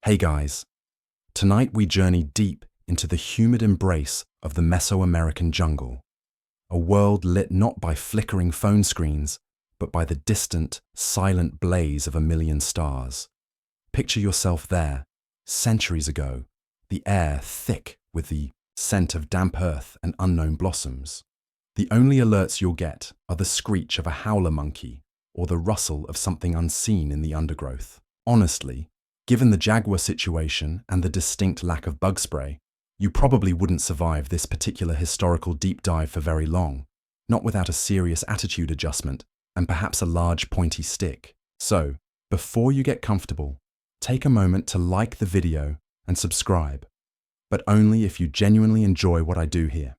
Hey guys, tonight we journey deep into the humid embrace of the Mesoamerican jungle, a world lit not by flickering phone screens, but by the distant, silent blaze of a million stars. Picture yourself there, centuries ago, the air thick with the scent of damp earth and unknown blossoms. The only alerts you'll get are the screech of a howler monkey or the rustle of something unseen in the undergrowth. Honestly, given the jaguar situation and the distinct lack of bug spray, you probably wouldn't survive this particular historical deep dive for very long, not without a serious attitude adjustment and perhaps a large pointy stick. So, before you get comfortable, take a moment to like the video and subscribe, but only if you genuinely enjoy what I do here.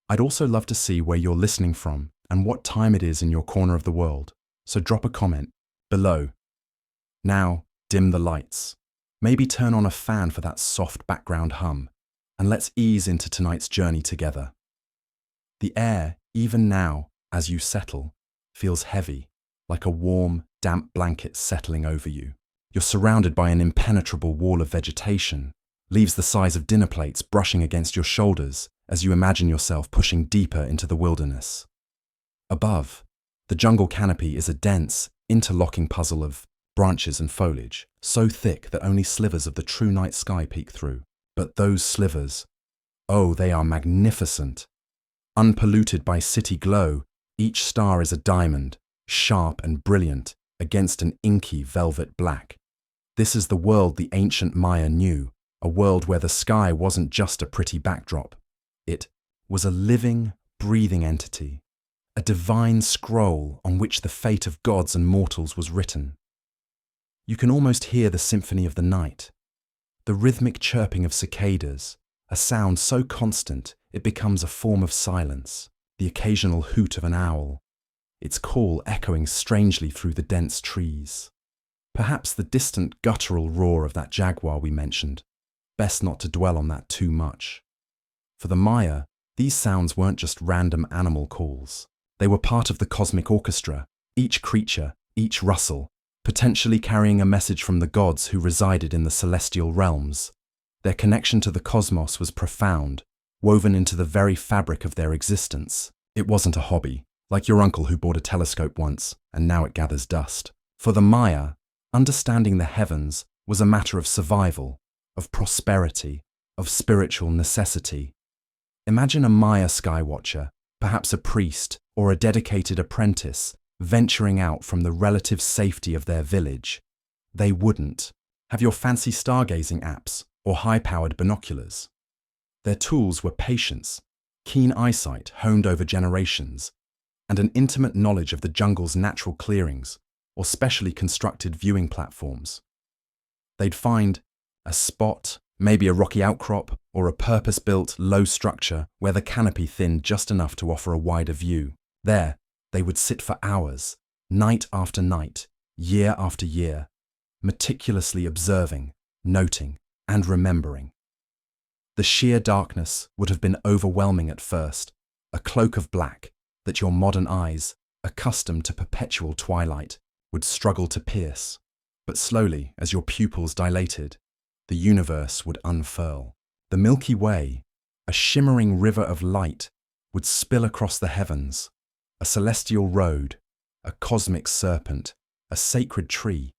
I'd also love to see where you're listening from and what time it is in your corner of the world, so drop a comment below. Now, dim the lights. Maybe turn on a fan for that soft background hum, and let's ease into tonight's journey together. The air, even now, as you settle, feels heavy, like a warm, damp blanket settling over you. You're surrounded by an impenetrable wall of vegetation, leaves the size of dinner plates brushing against your shoulders as you imagine yourself pushing deeper into the wilderness. Above, the jungle canopy is a dense, interlocking puzzle of branches and foliage, so thick that only slivers of the true night sky peek through. But those slivers, oh, they are magnificent. Unpolluted by city glow, each star is a diamond, sharp and brilliant, against an inky velvet black. This is the world the ancient Maya knew, a world where the sky wasn't just a pretty backdrop. It was a living, breathing entity, a divine scroll on which the fate of gods and mortals was written. You can almost hear the symphony of the night, the rhythmic chirping of cicadas, a sound so constant it becomes a form of silence, the occasional hoot of an owl, its call echoing strangely through the dense trees. Perhaps the distant guttural roar of that jaguar we mentioned. Best not to dwell on that too much. For the Maya, these sounds weren't just random animal calls. They were part of the cosmic orchestra, each creature, each rustle, potentially carrying a message from the gods who resided in the celestial realms. Their connection to the cosmos was profound, woven into the very fabric of their existence. It wasn't a hobby, like your uncle who bought a telescope once, and now it gathers dust. For the Maya, understanding the heavens was a matter of survival, of prosperity, of spiritual necessity. Imagine a Maya skywatcher, perhaps a priest or a dedicated apprentice, venturing out from the relative safety of their village. They wouldn't have your fancy stargazing apps or high-powered binoculars. Their tools were patience, keen eyesight honed over generations, and an intimate knowledge of the jungle's natural clearings or specially constructed viewing platforms. They'd find a spot, maybe a rocky outcrop or a purpose-built, low structure where the canopy thinned just enough to offer a wider view. There, they would sit for hours, night after night, year after year, meticulously observing, noting, and remembering. The sheer darkness would have been overwhelming at first, a cloak of black that your modern eyes, accustomed to perpetual twilight, would struggle to pierce. But slowly, as your pupils dilated, the universe would unfurl. The Milky Way, a shimmering river of light, would spill across the heavens, a celestial road, a cosmic serpent, a sacred tree,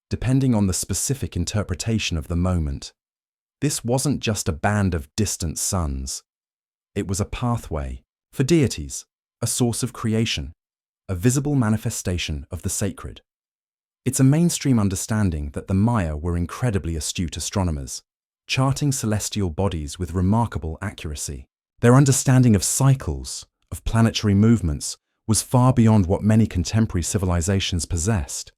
depending on the specific interpretation of the moment. This wasn't just a band of distant suns. It was a pathway for deities, a source of creation, a visible manifestation of the sacred. It's a mainstream understanding that the Maya were incredibly astute astronomers, charting celestial bodies with remarkable accuracy. Their understanding of cycles, of planetary movements, was far beyond what many contemporary civilizations possessed.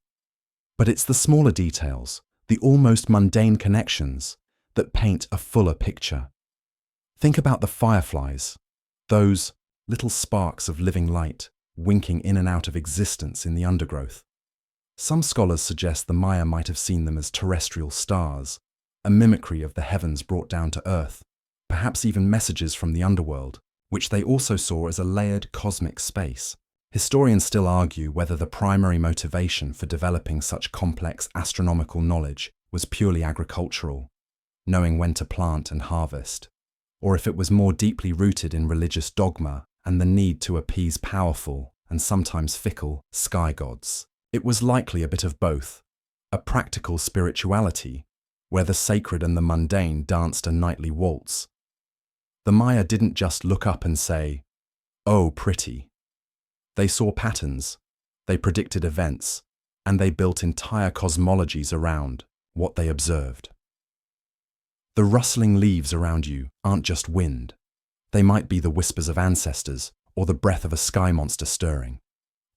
But it's the smaller details, the almost mundane connections, that paint a fuller picture. Think about the fireflies, those little sparks of living light winking in and out of existence in the undergrowth. Some scholars suggest the Maya might have seen them as terrestrial stars, a mimicry of the heavens brought down to Earth, perhaps even messages from the underworld, which they also saw as a layered cosmic space. Historians still argue whether the primary motivation for developing such complex astronomical knowledge was purely agricultural, knowing when to plant and harvest, or if it was more deeply rooted in religious dogma and the need to appease powerful and sometimes fickle sky gods. It was likely a bit of both, a practical spirituality, where the sacred and the mundane danced a nightly waltz. The Maya didn't just look up and say, "Oh, pretty." They saw patterns, they predicted events, and they built entire cosmologies around what they observed. The rustling leaves around you aren't just wind. They might be the whispers of ancestors or the breath of a sky monster stirring.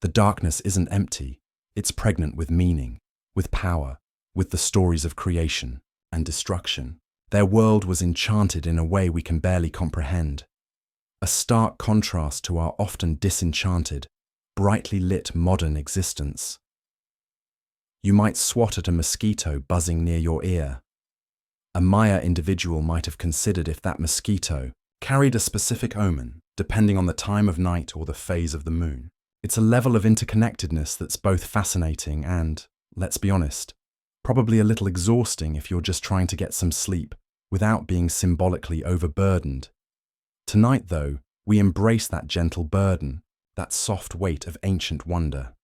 The darkness isn't empty, it's pregnant with meaning, with power, with the stories of creation and destruction. Their world was enchanted in a way we can barely comprehend, a stark contrast to our often disenchanted, brightly lit modern existence. You might swat at a mosquito buzzing near your ear. A Maya individual might have considered if that mosquito carried a specific omen, depending on the time of night or the phase of the moon. It's a level of interconnectedness that's both fascinating and, let's be honest, probably a little exhausting if you're just trying to get some sleep without being symbolically overburdened. Tonight, though, we embrace that gentle burden, that soft weight of ancient wonder.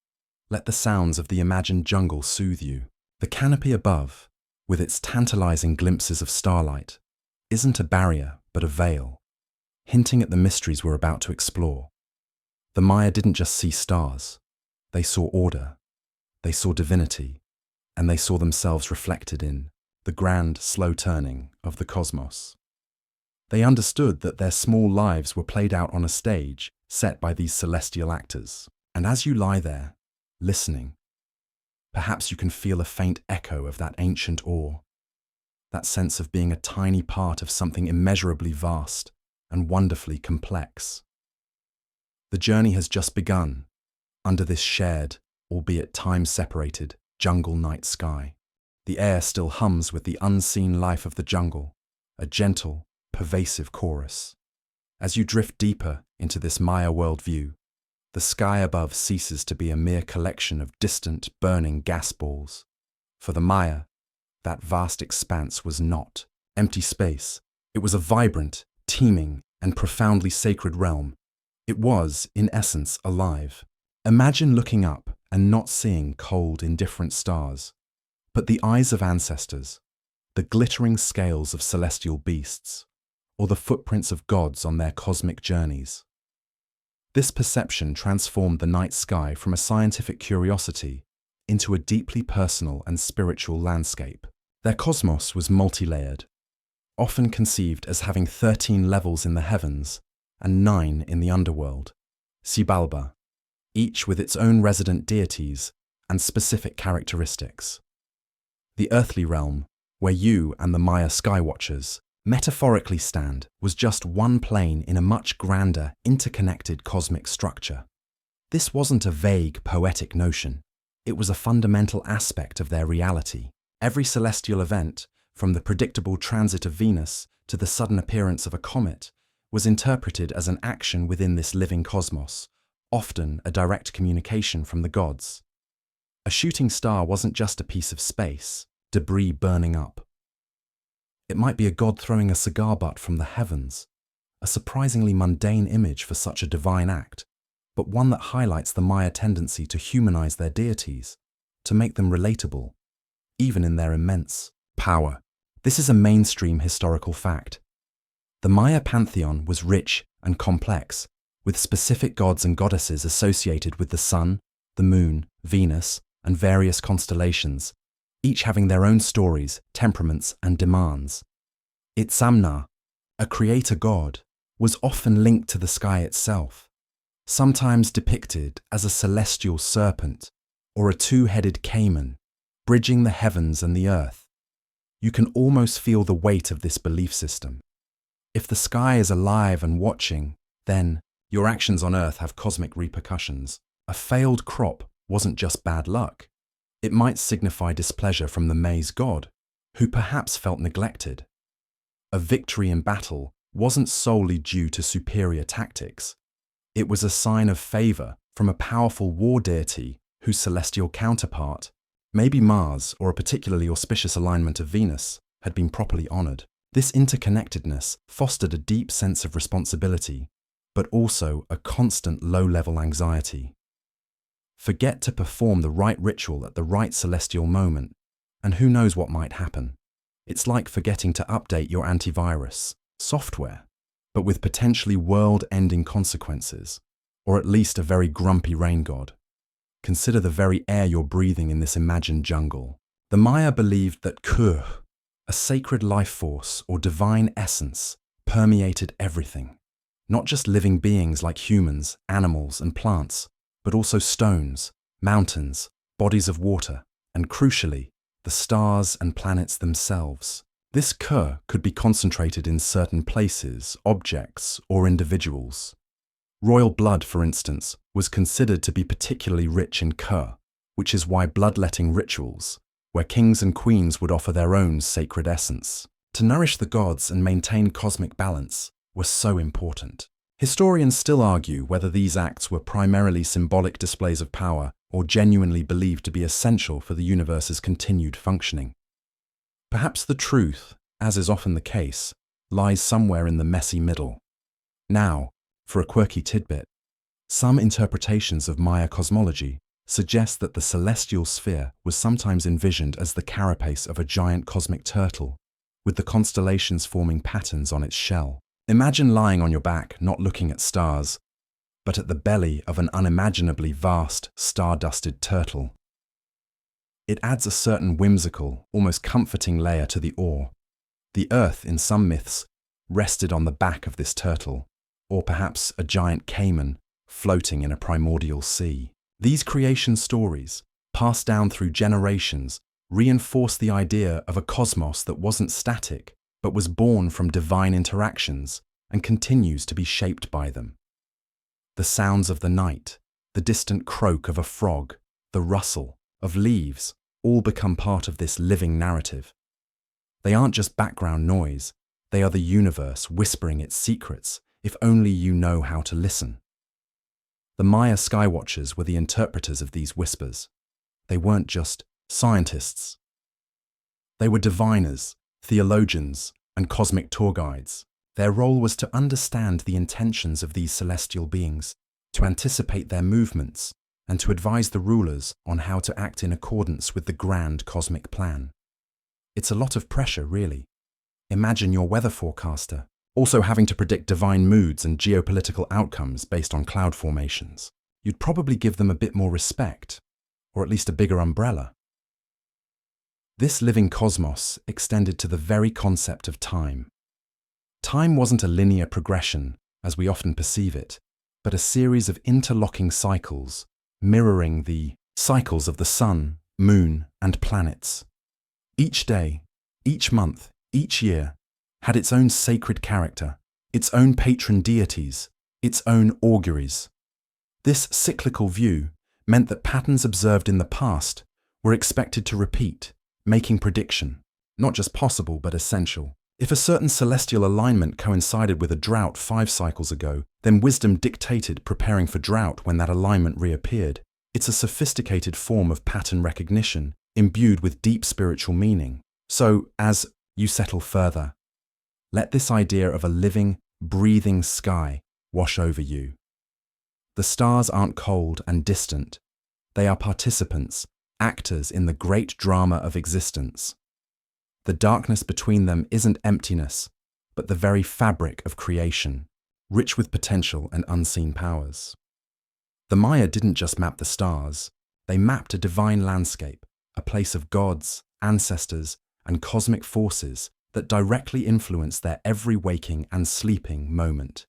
Let the sounds of the imagined jungle soothe you. The canopy above, with its tantalizing glimpses of starlight, isn't a barrier but a veil, hinting at the mysteries we're about to explore. The Maya didn't just see stars. They saw order, they saw divinity, and they saw themselves reflected in the grand, slow turning of the cosmos. They understood that their small lives were played out on a stage set by these celestial actors. And as you lie there, listening, perhaps you can feel a faint echo of that ancient awe, that sense of being a tiny part of something immeasurably vast and wonderfully complex. The journey has just begun, under this shared, albeit time-separated, jungle night sky. The air still hums with the unseen life of the jungle, a gentle, pervasive chorus. As you drift deeper into this Maya worldview, the sky above ceases to be a mere collection of distant, burning gas balls. For the Maya, that vast expanse was not empty space. It was a vibrant, teeming, and profoundly sacred realm. It was, in essence, alive. Imagine looking up and not seeing cold, indifferent stars, but the eyes of ancestors, the glittering scales of celestial beasts, or the footprints of gods on their cosmic journeys. This perception transformed the night sky from a scientific curiosity into a deeply personal and spiritual landscape. Their cosmos was multi-layered, often conceived as having 13 levels in the heavens and 9 in the underworld, Xibalba, each with its own resident deities and specific characteristics. The earthly realm, where you and the Maya skywatchers metaphorically stand, was just one plane in a much grander, interconnected cosmic structure. This wasn't a vague, poetic notion. It was a fundamental aspect of their reality. Every celestial event, from the predictable transit of Venus to the sudden appearance of a comet, was interpreted as an action within this living cosmos, often a direct communication from the gods. A shooting star wasn't just a piece of space, debris burning up. It might be a god throwing a cigar butt from the heavens, a surprisingly mundane image for such a divine act, but one that highlights the Maya tendency to humanize their deities, to make them relatable, even in their immense power. This is a mainstream historical fact. The Maya pantheon was rich and complex, with specific gods and goddesses associated with the sun, the moon, Venus, and various constellations, each having their own stories, temperaments, and demands. Itzamna, a creator god, was often linked to the sky itself, sometimes depicted as a celestial serpent or a two-headed caiman, bridging the heavens and the earth. You can almost feel the weight of this belief system. If the sky is alive and watching, then your actions on earth have cosmic repercussions. A failed crop wasn't just bad luck. It might signify displeasure from the maize god, who perhaps felt neglected. A victory in battle wasn't solely due to superior tactics. It was a sign of favor from a powerful war deity whose celestial counterpart Maybe Mars, or a particularly auspicious alignment of Venus, had been properly honored. This interconnectedness fostered a deep sense of responsibility, but also a constant low-level anxiety. Forget to perform the right ritual at the right celestial moment, and who knows what might happen. It's like forgetting to update your antivirus software, but with potentially world-ending consequences, or at least a very grumpy rain god. Consider the very air you're breathing in this imagined jungle. The Maya believed that Kur, a sacred life force or divine essence, permeated everything. Not just living beings like humans, animals, and plants, but also stones, mountains, bodies of water, and crucially, the stars and planets themselves. This Kur could be concentrated in certain places, objects, or individuals. Royal blood, for instance, was considered to be particularly rich in Kur, which is why bloodletting rituals, where kings and queens would offer their own sacred essence, to nourish the gods and maintain cosmic balance, were so important. Historians still argue whether these acts were primarily symbolic displays of power or genuinely believed to be essential for the universe's continued functioning. Perhaps the truth, as is often the case, lies somewhere in the messy middle. Now, for a quirky tidbit, some interpretations of Maya cosmology suggest that the celestial sphere was sometimes envisioned as the carapace of a giant cosmic turtle, with the constellations forming patterns on its shell. Imagine lying on your back, not looking at stars, but at the belly of an unimaginably vast, star-dusted turtle. It adds a certain whimsical, almost comforting layer to the awe. The Earth, in some myths, rested on the back of this turtle, or perhaps a giant caiman floating in a primordial sea. These creation stories, passed down through generations, reinforce the idea of a cosmos that wasn't static, but was born from divine interactions and continues to be shaped by them. The sounds of the night, the distant croak of a frog, the rustle of leaves, all become part of this living narrative. They aren't just background noise, they are the universe whispering its secrets, if only you know how to listen. The Maya skywatchers were the interpreters of these whispers. They weren't just scientists. They were diviners, theologians, and cosmic tour guides. Their role was to understand the intentions of these celestial beings, to anticipate their movements, and to advise the rulers on how to act in accordance with the grand cosmic plan. It's a lot of pressure, really. Imagine your weather forecaster also having to predict divine moods and geopolitical outcomes based on cloud formations. You'd probably give them a bit more respect, or at least a bigger umbrella. This living cosmos extended to the very concept of time. Time wasn't a linear progression, as we often perceive it, but a series of interlocking cycles, mirroring the cycles of the sun, moon, and planets. Each day, each month, each year, had its own sacred character, its own patron deities, its own auguries. This cyclical view meant that patterns observed in the past were expected to repeat, making prediction, not just possible but essential. If a certain celestial alignment coincided with a drought 5 cycles ago, then wisdom dictated preparing for drought when that alignment reappeared. It's a sophisticated form of pattern recognition, imbued with deep spiritual meaning. So, as you settle further, let this idea of a living, breathing sky wash over you. The stars aren't cold and distant. They are participants, actors in the great drama of existence. The darkness between them isn't emptiness, but the very fabric of creation, rich with potential and unseen powers. The Maya didn't just map the stars, they mapped a divine landscape, a place of gods, ancestors, and cosmic forces that directly influence their every waking and sleeping moment.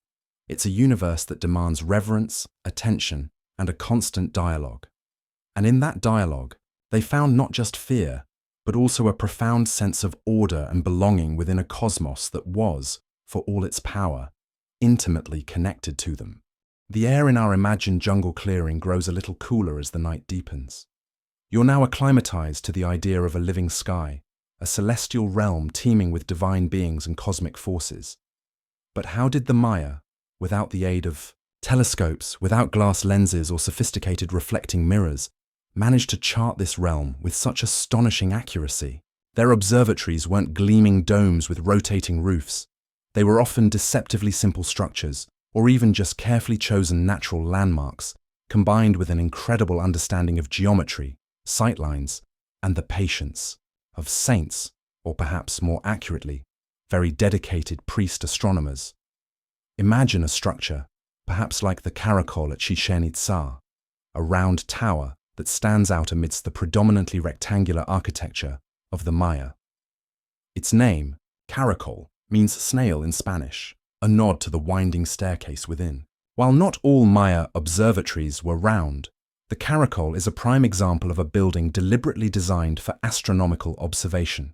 It's a universe that demands reverence, attention, and a constant dialogue. And in that dialogue, they found not just fear, but also a profound sense of order and belonging within a cosmos that was, for all its power, intimately connected to them. The air in our imagined jungle clearing grows a little cooler as the night deepens. You're now acclimatized to the idea of a living sky, a celestial realm teeming with divine beings and cosmic forces. But how did the Maya, without the aid of telescopes, without glass lenses or sophisticated reflecting mirrors, managed to chart this realm with such astonishing accuracy. Their observatories weren't gleaming domes with rotating roofs. They were often deceptively simple structures, or even just carefully chosen natural landmarks, combined with an incredible understanding of geometry, sightlines, and the patience of saints, or perhaps more accurately, very dedicated priest astronomers. Imagine a structure, perhaps like the caracol at Chichén Itzá, a round tower that stands out amidst the predominantly rectangular architecture of the Maya. Its name, caracol, means snail in Spanish, a nod to the winding staircase within. While not all Maya observatories were round, the caracol is a prime example of a building deliberately designed for astronomical observation.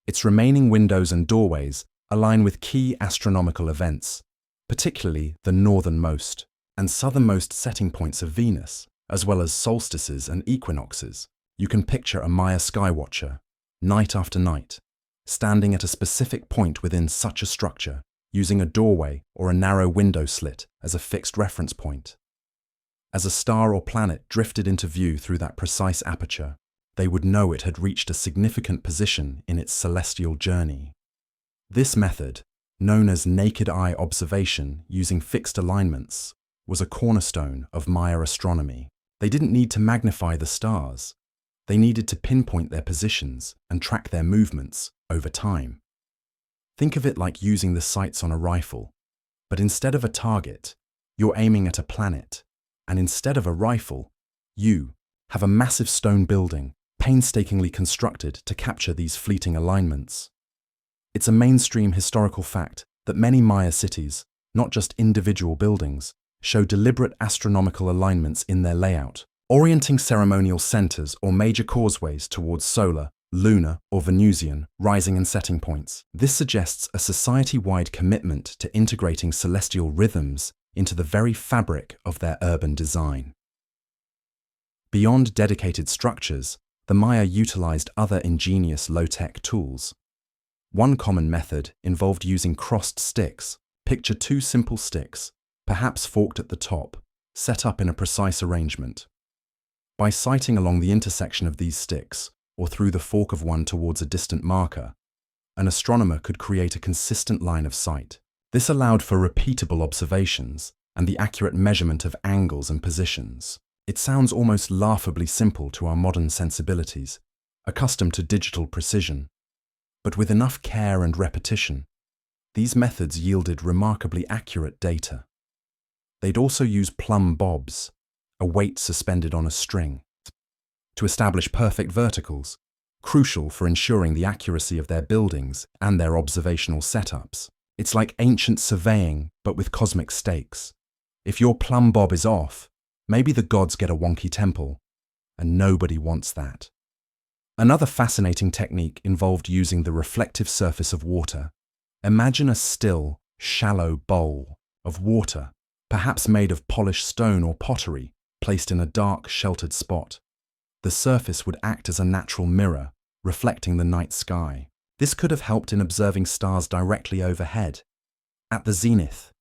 Its remaining windows and doorways align with key astronomical events, particularly the northernmost and southernmost setting points of Venus, as well as solstices and equinoxes. You can picture a Maya skywatcher, night after night, standing at a specific point within such a structure, using a doorway or a narrow window slit as a fixed reference point. As a star or planet drifted into view through that precise aperture, they would know it had reached a significant position in its celestial journey. This method, known as naked eye observation using fixed alignments, was a cornerstone of Maya astronomy. They didn't need to magnify the stars. They needed to pinpoint their positions and track their movements over time. Think of it like using the sights on a rifle, but instead of a target, you're aiming at a planet, and instead of a rifle, you have a massive stone building painstakingly constructed to capture these fleeting alignments. It's a mainstream historical fact that many Maya cities, not just individual buildings, show deliberate astronomical alignments in their layout, orienting ceremonial centers or major causeways towards solar, lunar, or Venusian rising and setting points. This suggests a society-wide commitment to integrating celestial rhythms into the very fabric of their urban design. Beyond dedicated structures, the Maya utilized other ingenious low-tech tools. One common method involved using crossed sticks. Picture two simple sticks, perhaps forked at the top, set up in a precise arrangement. By sighting along the intersection of these sticks, or through the fork of one towards a distant marker, an astronomer could create a consistent line of sight. This allowed for repeatable observations and the accurate measurement of angles and positions. It sounds almost laughably simple to our modern sensibilities, accustomed to digital precision. But with enough care and repetition, these methods yielded remarkably accurate data. They'd also use plumb bobs, a weight suspended on a string, to establish perfect verticals, crucial for ensuring the accuracy of their buildings and their observational setups. It's like ancient surveying, but with cosmic stakes. If your plumb bob is off, maybe the gods get a wonky temple, and nobody wants that. Another fascinating technique involved using the reflective surface of water. Imagine a still, shallow bowl of water, perhaps made of polished stone or pottery, placed in a dark, sheltered spot. The surface would act as a natural mirror, reflecting the night sky. This could have helped in observing stars directly overhead, at the zenith,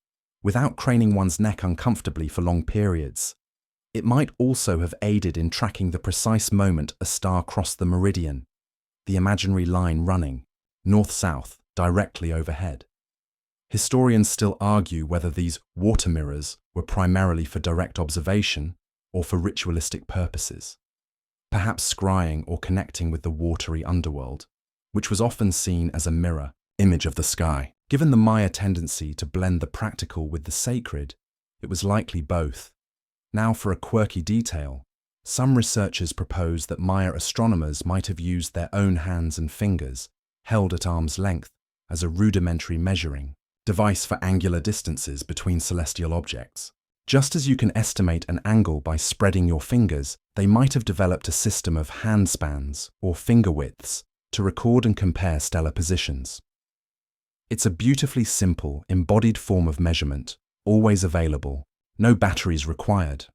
without craning one's neck uncomfortably for long periods. It might also have aided in tracking the precise moment a star crossed the meridian, the imaginary line running, north-south, directly overhead. Historians still argue whether these water mirrors were primarily for direct observation or for ritualistic purposes, perhaps scrying or connecting with the watery underworld, which was often seen as a mirror image of the sky. Given the Maya tendency to blend the practical with the sacred, it was likely both. Now for a quirky detail, some researchers propose that Maya astronomers might have used their own hands and fingers, held at arm's length, as a rudimentary measuring device for angular distances between celestial objects. Just as you can estimate an angle by spreading your fingers, they might have developed a system of handspans or finger widths to record and compare stellar positions. It's a beautifully simple, embodied form of measurement, always available, no batteries required.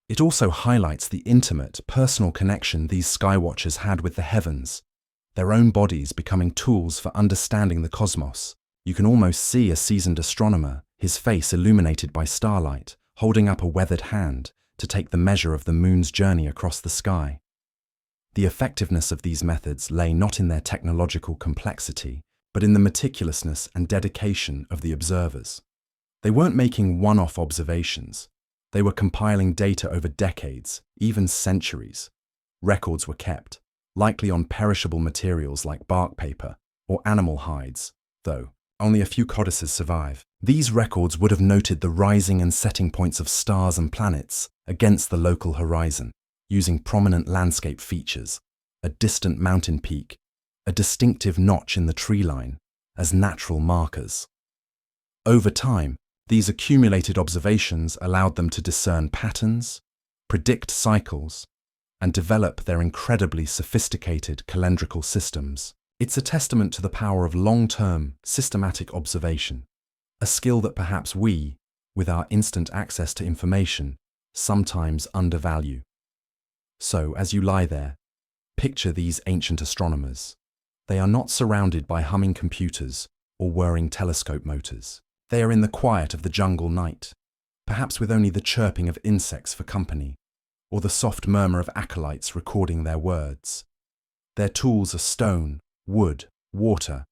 It also highlights the intimate, personal connection these skywatchers had with the heavens, their own bodies becoming tools for understanding the cosmos. You can almost see a seasoned astronomer, his face illuminated by starlight, holding up a weathered hand, to take the measure of the moon's journey across the sky. The effectiveness of these methods lay not in their technological complexity, but in the meticulousness and dedication of the observers. They weren't making one-off observations. They were compiling data over decades, even centuries. Records were kept, likely on perishable materials like bark paper or animal hides, though only a few codices survive. These records would have noted the rising and setting points of stars and planets against the local horizon, using prominent landscape features, a distant mountain peak, a distinctive notch in the tree line, as natural markers. Over time, these accumulated observations allowed them to discern patterns, predict cycles, and develop their incredibly sophisticated calendrical systems. It's a testament to the power of long-term, systematic observation, a skill that perhaps we, with our instant access to information, sometimes undervalue. So, as you lie there, picture these ancient astronomers. They are not surrounded by humming computers or whirring telescope motors. They are in the quiet of the jungle night, perhaps with only the chirping of insects for company, or the soft murmur of acolytes recording their words. Their tools are stone, wood, water,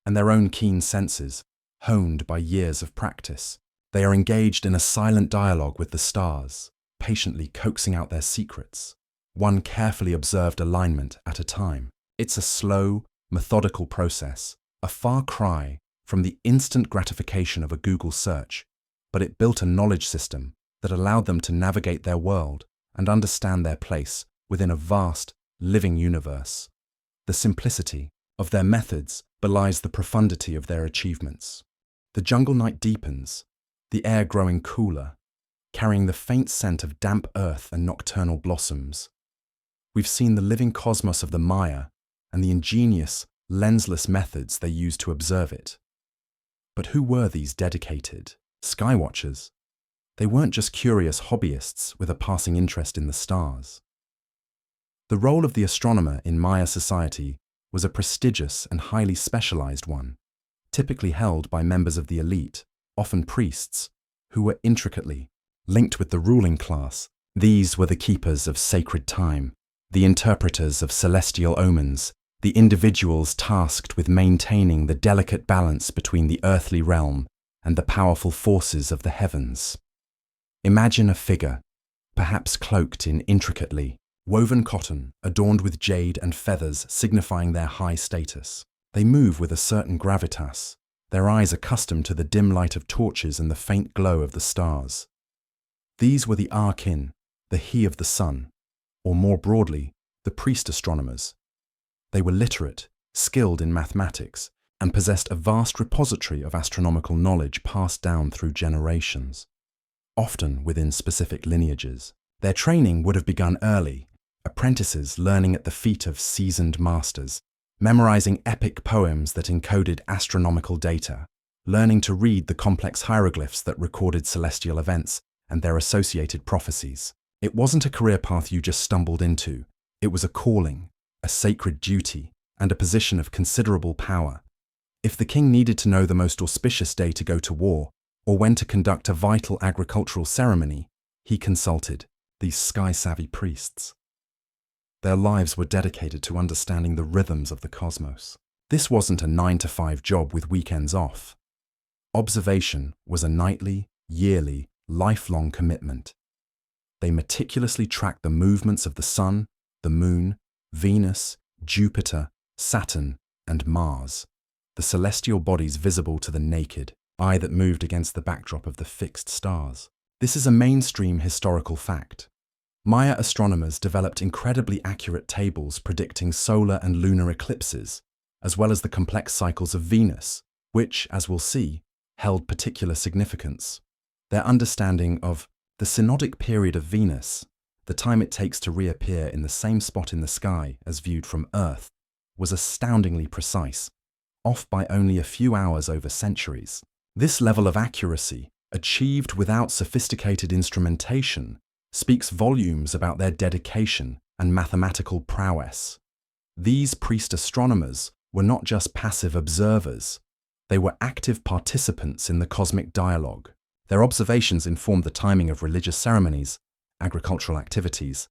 and their own keen senses, honed by years of practice. They are engaged in a silent dialogue with the stars, patiently coaxing out their secrets, one carefully observed alignment at a time. It's a slow, methodical process, a far cry from the instant gratification of a Google search, but it built a knowledge system that allowed them to navigate their world and understand their place within a vast, living universe. The simplicity of their methods belies the profundity of their achievements. The jungle night deepens, the air growing cooler, carrying the faint scent of damp earth and nocturnal blossoms. We've seen the living cosmos of the Maya and the ingenious, lensless methods they used to observe it. But who were these dedicated skywatchers? They weren't just curious hobbyists with a passing interest in the stars. The role of the astronomer in Maya society was a prestigious and highly specialized one, typically held by members of the elite, often priests, who were intricately linked with the ruling class. These were the keepers of sacred time, the interpreters of celestial omens, the individuals tasked with maintaining the delicate balance between the earthly realm and the powerful forces of the heavens. Imagine a figure, perhaps cloaked in intricately woven cotton, adorned with jade and feathers signifying their high status. They move with a certain gravitas, their eyes accustomed to the dim light of torches and the faint glow of the stars. These were the Arkin, the He of the Sun, or more broadly, the priest astronomers. They were literate, skilled in mathematics, and possessed a vast repository of astronomical knowledge passed down through generations, often within specific lineages. Their training would have begun early, apprentices learning at the feet of seasoned masters, memorizing epic poems that encoded astronomical data, learning to read the complex hieroglyphs that recorded celestial events and their associated prophecies. It wasn't a career path you just stumbled into. It was a calling, a sacred duty, and a position of considerable power. If the king needed to know the most auspicious day to go to war, or when to conduct a vital agricultural ceremony, he consulted these sky-savvy priests. Their lives were dedicated to understanding the rhythms of the cosmos. This wasn't a 9-to-5 job with weekends off. Observation was a nightly, yearly, lifelong commitment. They meticulously tracked the movements of the sun, the moon, Venus, Jupiter, Saturn, and Mars, the celestial bodies visible to the naked eye that moved against the backdrop of the fixed stars. This is a mainstream historical fact. Maya astronomers developed incredibly accurate tables predicting solar and lunar eclipses, as well as the complex cycles of Venus, which, as we'll see, held particular significance. Their understanding of the synodic period of Venus, the time it takes to reappear in the same spot in the sky as viewed from Earth, was astoundingly precise, off by only a few hours over centuries. This level of accuracy, achieved without sophisticated instrumentation, speaks volumes about their dedication and mathematical prowess. These priest astronomers were not just passive observers, they were active participants in the cosmic dialogue. Their observations informed the timing of religious ceremonies agricultural activities,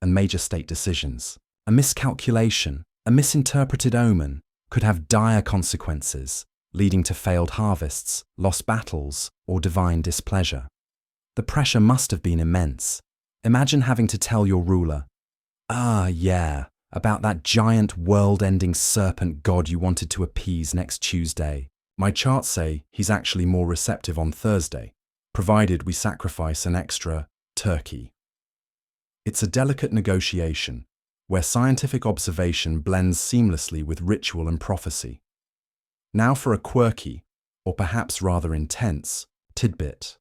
and major state decisions. A miscalculation, a misinterpreted omen, could have dire consequences, leading to failed harvests, lost battles, or divine displeasure. The pressure must have been immense. Imagine having to tell your ruler, yeah, about that giant world-ending serpent god you wanted to appease next Tuesday. My charts say he's actually more receptive on Thursday, provided we sacrifice an extra turkey. It's a delicate negotiation, where scientific observation blends seamlessly with ritual and prophecy. Now for a quirky, or perhaps rather intense, tidbit.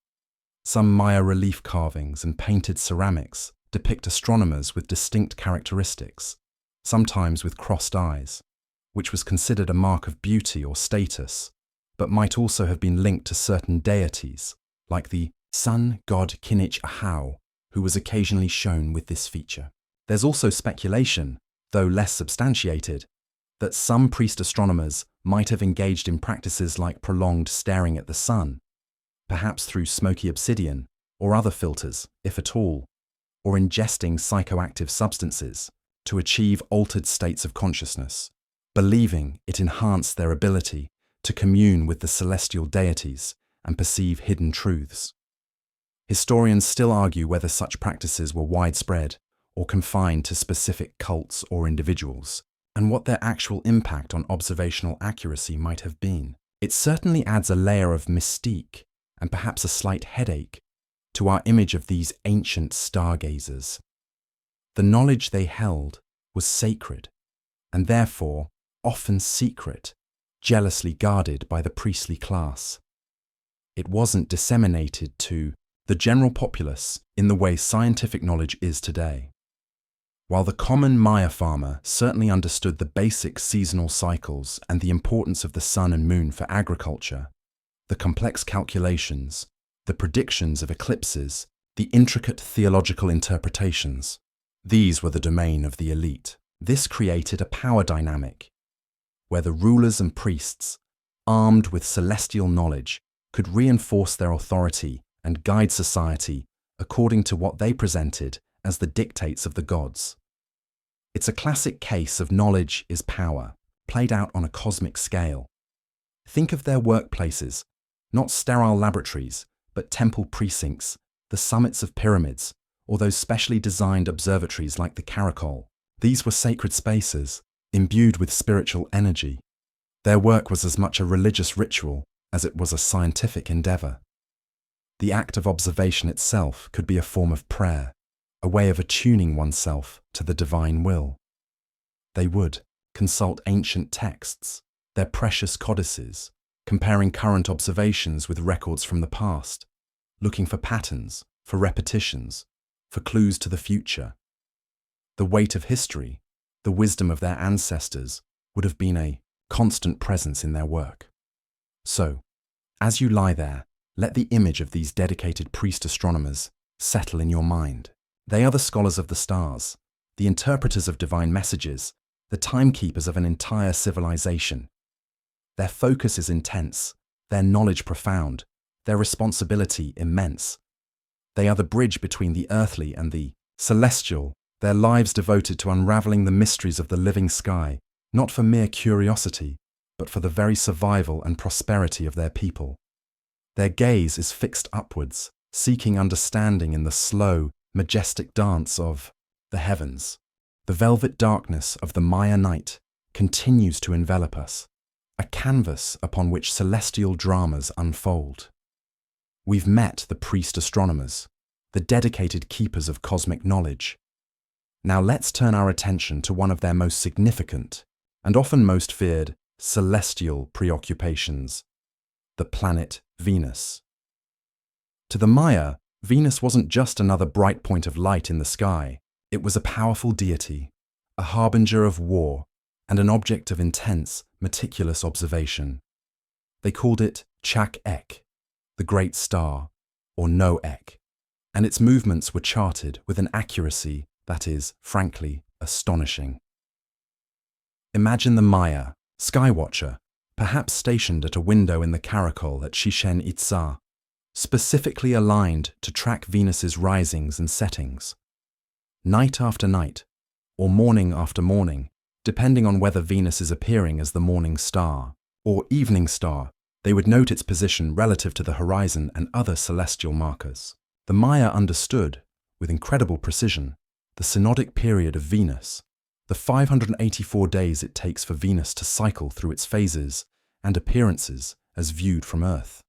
Some Maya relief carvings and painted ceramics depict astronomers with distinct characteristics, sometimes with crossed eyes, which was considered a mark of beauty or status, but might also have been linked to certain deities, like the sun god Kinich Ahau, who was occasionally shown with this feature. There's also speculation, though less substantiated, that some priest astronomers might have engaged in practices like prolonged staring at the sun, perhaps through smoky obsidian or other filters, if at all, or ingesting psychoactive substances to achieve altered states of consciousness, believing it enhanced their ability to commune with the celestial deities and perceive hidden truths. Historians still argue whether such practices were widespread or confined to specific cults or individuals, and what their actual impact on observational accuracy might have been. It certainly adds a layer of mystique and perhaps a slight headache to our image of these ancient stargazers. The knowledge they held was sacred, and therefore often secret, jealously guarded by the priestly class. It wasn't disseminated to the general populace in the way scientific knowledge is today. While the common Maya farmer certainly understood the basic seasonal cycles and the importance of the sun and moon for agriculture, the complex calculations, the predictions of eclipses, the intricate theological interpretations, these were the domain of the elite. This created a power dynamic, where the rulers and priests, armed with celestial knowledge, could reinforce their authority and guide society according to what they presented as the dictates of the gods. It's a classic case of knowledge is power, played out on a cosmic scale. Think of their workplaces, not sterile laboratories, but temple precincts, the summits of pyramids, or those specially designed observatories like the Caracol. These were sacred spaces, imbued with spiritual energy. Their work was as much a religious ritual as it was a scientific endeavor. The act of observation itself could be a form of prayer, a way of attuning oneself to the divine will. They would consult ancient texts, their precious codices, comparing current observations with records from the past, looking for patterns, for repetitions, for clues to the future. The weight of history, the wisdom of their ancestors, would have been a constant presence in their work. So, as you lie there, let the image of these dedicated priest astronomers settle in your mind. They are the scholars of the stars, the interpreters of divine messages, the timekeepers of an entire civilization. Their focus is intense, their knowledge profound, their responsibility immense. They are the bridge between the earthly and the celestial, their lives devoted to unraveling the mysteries of the living sky, not for mere curiosity, but for the very survival and prosperity of their people. Their gaze is fixed upwards, seeking understanding in the slow, majestic dance of the heavens. The velvet darkness of the Maya night continues to envelop us, a canvas upon which celestial dramas unfold. We've met the priest astronomers, the dedicated keepers of cosmic knowledge. Now let's turn our attention to one of their most significant, and often most feared, celestial preoccupations, the planet Venus. To the Maya, Venus wasn't just another bright point of light in the sky. It was a powerful deity, a harbinger of war, and an object of intense, meticulous observation. They called it Chak-Ek, the great star, or No-Ek, and its movements were charted with an accuracy that is, frankly, astonishing. Imagine the Maya, skywatcher, perhaps stationed at a window in the Caracol at Chichen Itza, specifically aligned to track Venus's risings and settings. Night after night, or morning after morning, depending on whether Venus is appearing as the morning star or evening star, they would note its position relative to the horizon and other celestial markers. The Maya understood, with incredible precision, the synodic period of Venus, the 584 days it takes for Venus to cycle through its phases and appearances as viewed from Earth.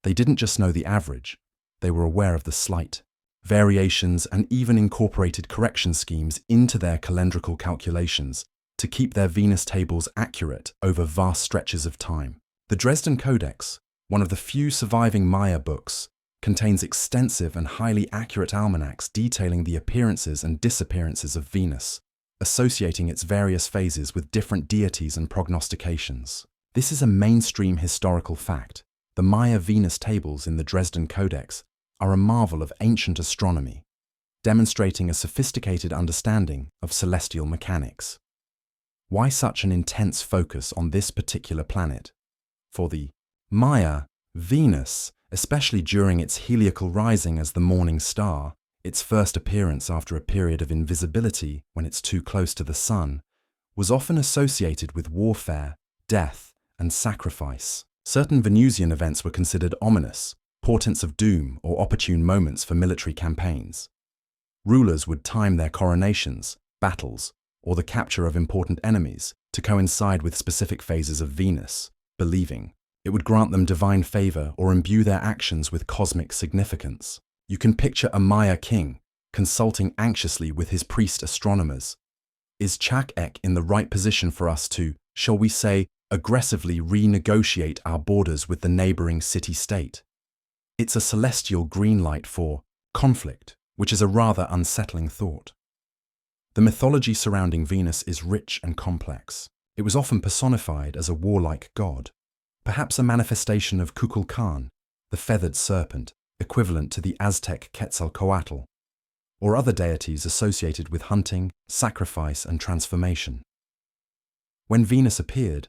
They didn't just know the average, they were aware of the slight variations and even incorporated correction schemes into their calendrical calculations to keep their Venus tables accurate over vast stretches of time. The Dresden Codex, one of the few surviving Maya books, contains extensive and highly accurate almanacs detailing the appearances and disappearances of Venus, associating its various phases with different deities and prognostications. This is a mainstream historical fact. The Maya Venus tables in the Dresden Codex are a marvel of ancient astronomy, demonstrating a sophisticated understanding of celestial mechanics. Why such an intense focus on this particular planet? For the Maya, Venus, especially during its heliacal rising as the morning star, its first appearance after a period of invisibility when it's too close to the sun, was often associated with warfare, death, and sacrifice. Certain Venusian events were considered ominous, portents of doom or opportune moments for military campaigns. Rulers would time their coronations, battles, or the capture of important enemies to coincide with specific phases of Venus, believing it would grant them divine favor or imbue their actions with cosmic significance. You can picture a Maya king consulting anxiously with his priest astronomers. Is Chak-Ek in the right position for us to, shall we say, aggressively renegotiate our borders with the neighboring city-state? It's a celestial green light for conflict, which is a rather unsettling thought. The mythology surrounding Venus is rich and complex. It was often personified as a warlike god, perhaps a manifestation of Kukulkan, the feathered serpent, equivalent to the Aztec Quetzalcoatl, or other deities associated with hunting, sacrifice, and transformation. When Venus appeared,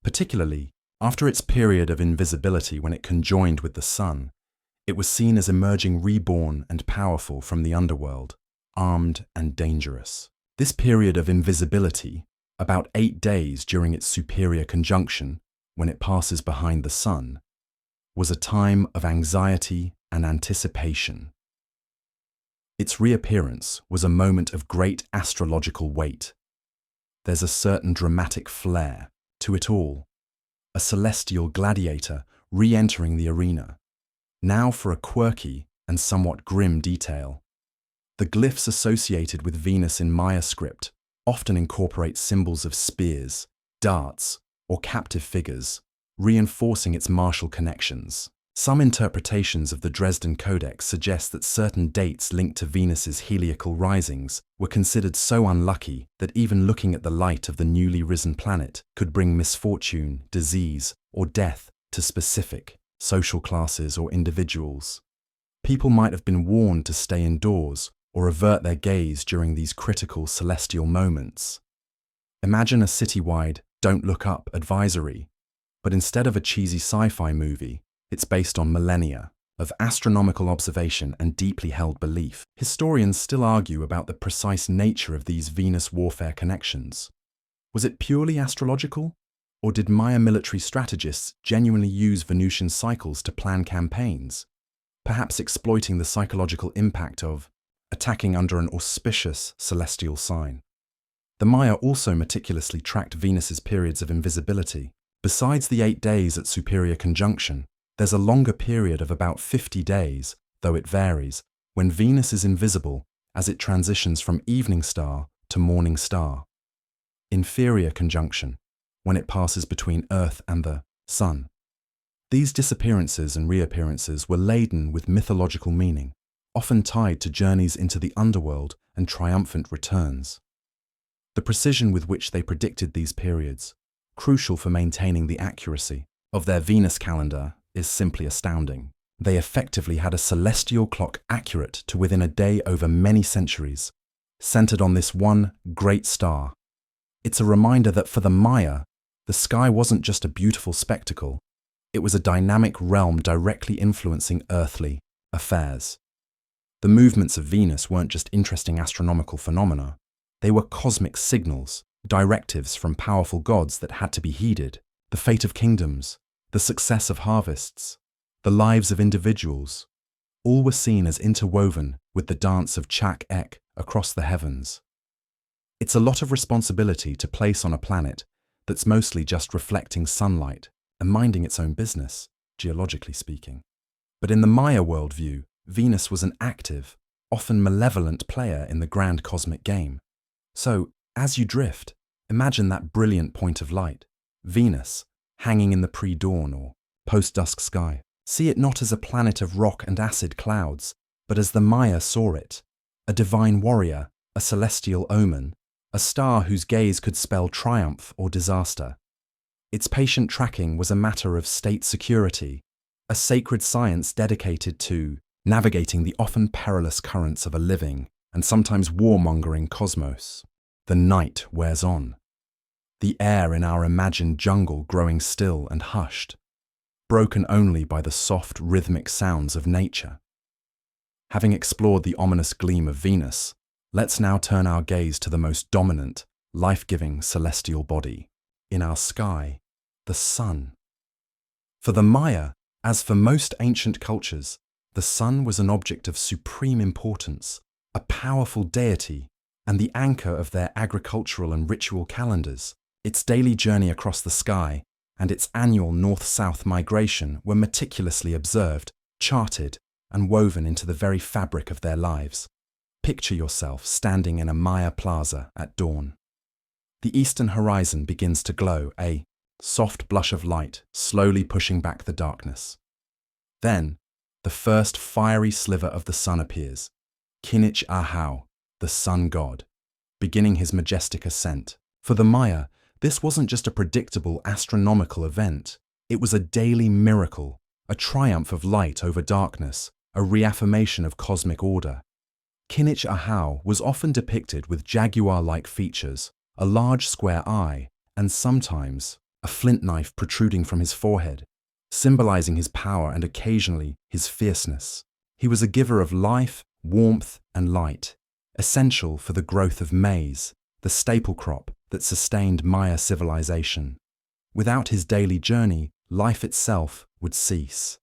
particularly after its period of invisibility when it conjoined with the sun, it was seen as emerging reborn and powerful from the underworld, armed and dangerous. This period of invisibility, about 8 days during its superior conjunction, when it passes behind the sun, was a time of anxiety and anticipation. Its reappearance was a moment of great astrological weight. There's a certain dramatic flair to it all, a celestial gladiator re-entering the arena, now for a quirky and somewhat grim detail. The glyphs associated with Venus in Maya script often incorporate symbols of spears, darts, or captive figures, reinforcing its martial connections. Some interpretations of the Dresden Codex suggest that certain dates linked to Venus's heliacal risings were considered so unlucky that even looking at the light of the newly risen planet could bring misfortune, disease, or death to specific social classes or individuals. People might have been warned to stay indoors or avert their gaze during these critical celestial moments. Imagine a citywide "Don't Look Up" advisory, but instead of a cheesy sci-fi movie, it's based on millennia of astronomical observation and deeply held belief. Historians still argue about the precise nature of these Venus warfare connections. Was it purely astrological, or did Maya military strategists genuinely use Venusian cycles to plan campaigns, perhaps exploiting the psychological impact of attacking under an auspicious celestial sign? The Maya also meticulously tracked Venus's periods of invisibility. Besides the 8 days at superior conjunction, there's a longer period of about 50 days, though it varies, when Venus is invisible as it transitions from evening star to morning star. Inferior conjunction, when it passes between Earth and the Sun. These disappearances and reappearances were laden with mythological meaning, often tied to journeys into the underworld and triumphant returns. The precision with which they predicted these periods, crucial for maintaining the accuracy of their Venus calendar, is simply astounding. They effectively had a celestial clock accurate to within a day over many centuries, centered on this one great star. It's a reminder that for the Maya, the sky wasn't just a beautiful spectacle, It was a dynamic realm directly influencing earthly affairs. The movements of Venus weren't just interesting astronomical phenomena. They were cosmic signals, directives from powerful gods that had to be heeded. The fate of kingdoms, the success of harvests, the lives of individuals, all were seen as interwoven with the dance of Chak-Ek across the heavens. It's a lot of responsibility to place on a planet that's mostly just reflecting sunlight and minding its own business, geologically speaking. But in the Maya worldview, Venus was an active, often malevolent player in the grand cosmic game. So, as you drift, imagine that brilliant point of light, Venus, hanging in the pre-dawn or post-dusk sky. See it not as a planet of rock and acid clouds, but as the Maya saw it, a divine warrior, a celestial omen, a star whose gaze could spell triumph or disaster. Its patient tracking was a matter of state security, a sacred science dedicated to navigating the often perilous currents of a living and sometimes warmongering cosmos. The night wears on. The air in our imagined jungle growing still and hushed, broken only by the soft, rhythmic sounds of nature. Having explored the ominous gleam of Venus, let's now turn our gaze to the most dominant, life-giving celestial body in our sky, the sun. For the Maya, as for most ancient cultures, the sun was an object of supreme importance, a powerful deity, and the anchor of their agricultural and ritual calendars. Its daily journey across the sky and its annual north-south migration were meticulously observed, charted, and woven into the very fabric of their lives. Picture yourself standing in a Maya plaza at dawn. The eastern horizon begins to glow, a soft blush of light slowly pushing back the darkness. Then, the first fiery sliver of the sun appears, Kinich Ahau, the sun god, beginning his majestic ascent. For the Maya, this wasn't just a predictable astronomical event. It was a daily miracle, a triumph of light over darkness, a reaffirmation of cosmic order. Kinich Ahau was often depicted with jaguar-like features, a large square eye, and sometimes a flint knife protruding from his forehead, symbolizing his power and occasionally his fierceness. He was a giver of life, warmth, and light, essential for the growth of maize, the staple crop that sustained Maya civilization. Without his daily journey, life itself would cease.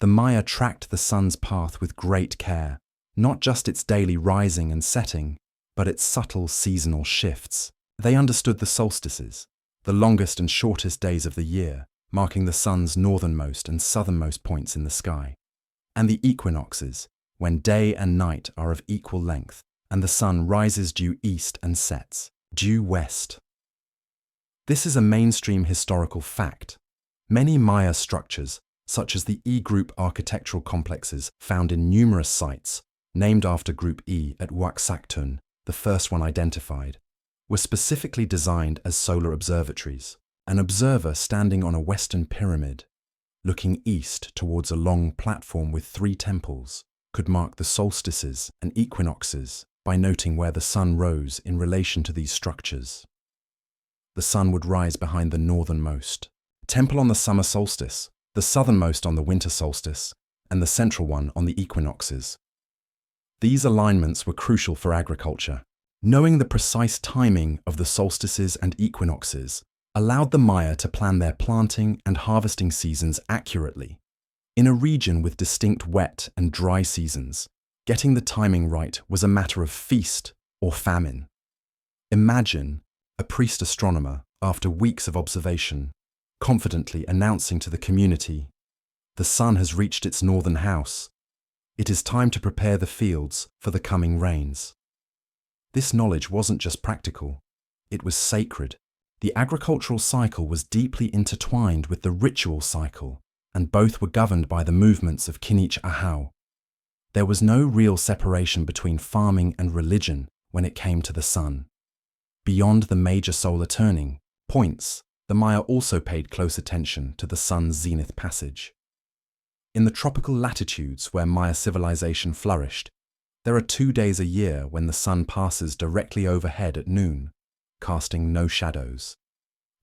The Maya tracked the sun's path with great care, not just its daily rising and setting, but its subtle seasonal shifts. They understood the solstices, the longest and shortest days of the year, marking the sun's northernmost and southernmost points in the sky, and the equinoxes, when day and night are of equal length, and the sun rises due east and sets due west. This is a mainstream historical fact. Many Maya structures, such as the E-group architectural complexes found in numerous sites, named after Group E at Huaxactun, the first one identified, were specifically designed as solar observatories. An observer standing on a western pyramid, looking east towards a long platform with 3 temples, could mark the solstices and equinoxes by noting where the sun rose in relation to these structures. The sun would rise behind the northernmost temple on the summer solstice, the southernmost on the winter solstice, and the central one on the equinoxes. These alignments were crucial for agriculture. Knowing the precise timing of the solstices and equinoxes allowed the Maya to plan their planting and harvesting seasons accurately. In a region with distinct wet and dry seasons, getting the timing right was a matter of feast or famine. Imagine a priest astronomer, after weeks of observation, confidently announcing to the community, "The sun has reached its northern house. It is time to prepare the fields for the coming rains." This knowledge wasn't just practical, it was sacred. The agricultural cycle was deeply intertwined with the ritual cycle, and both were governed by the movements of Kinich Ahau. There was no real separation between farming and religion when it came to the sun. Beyond the major solar turning points, the Maya also paid close attention to the sun's zenith passage. In the tropical latitudes where Maya civilization flourished, there are 2 days a year when the sun passes directly overhead at noon, casting no shadows.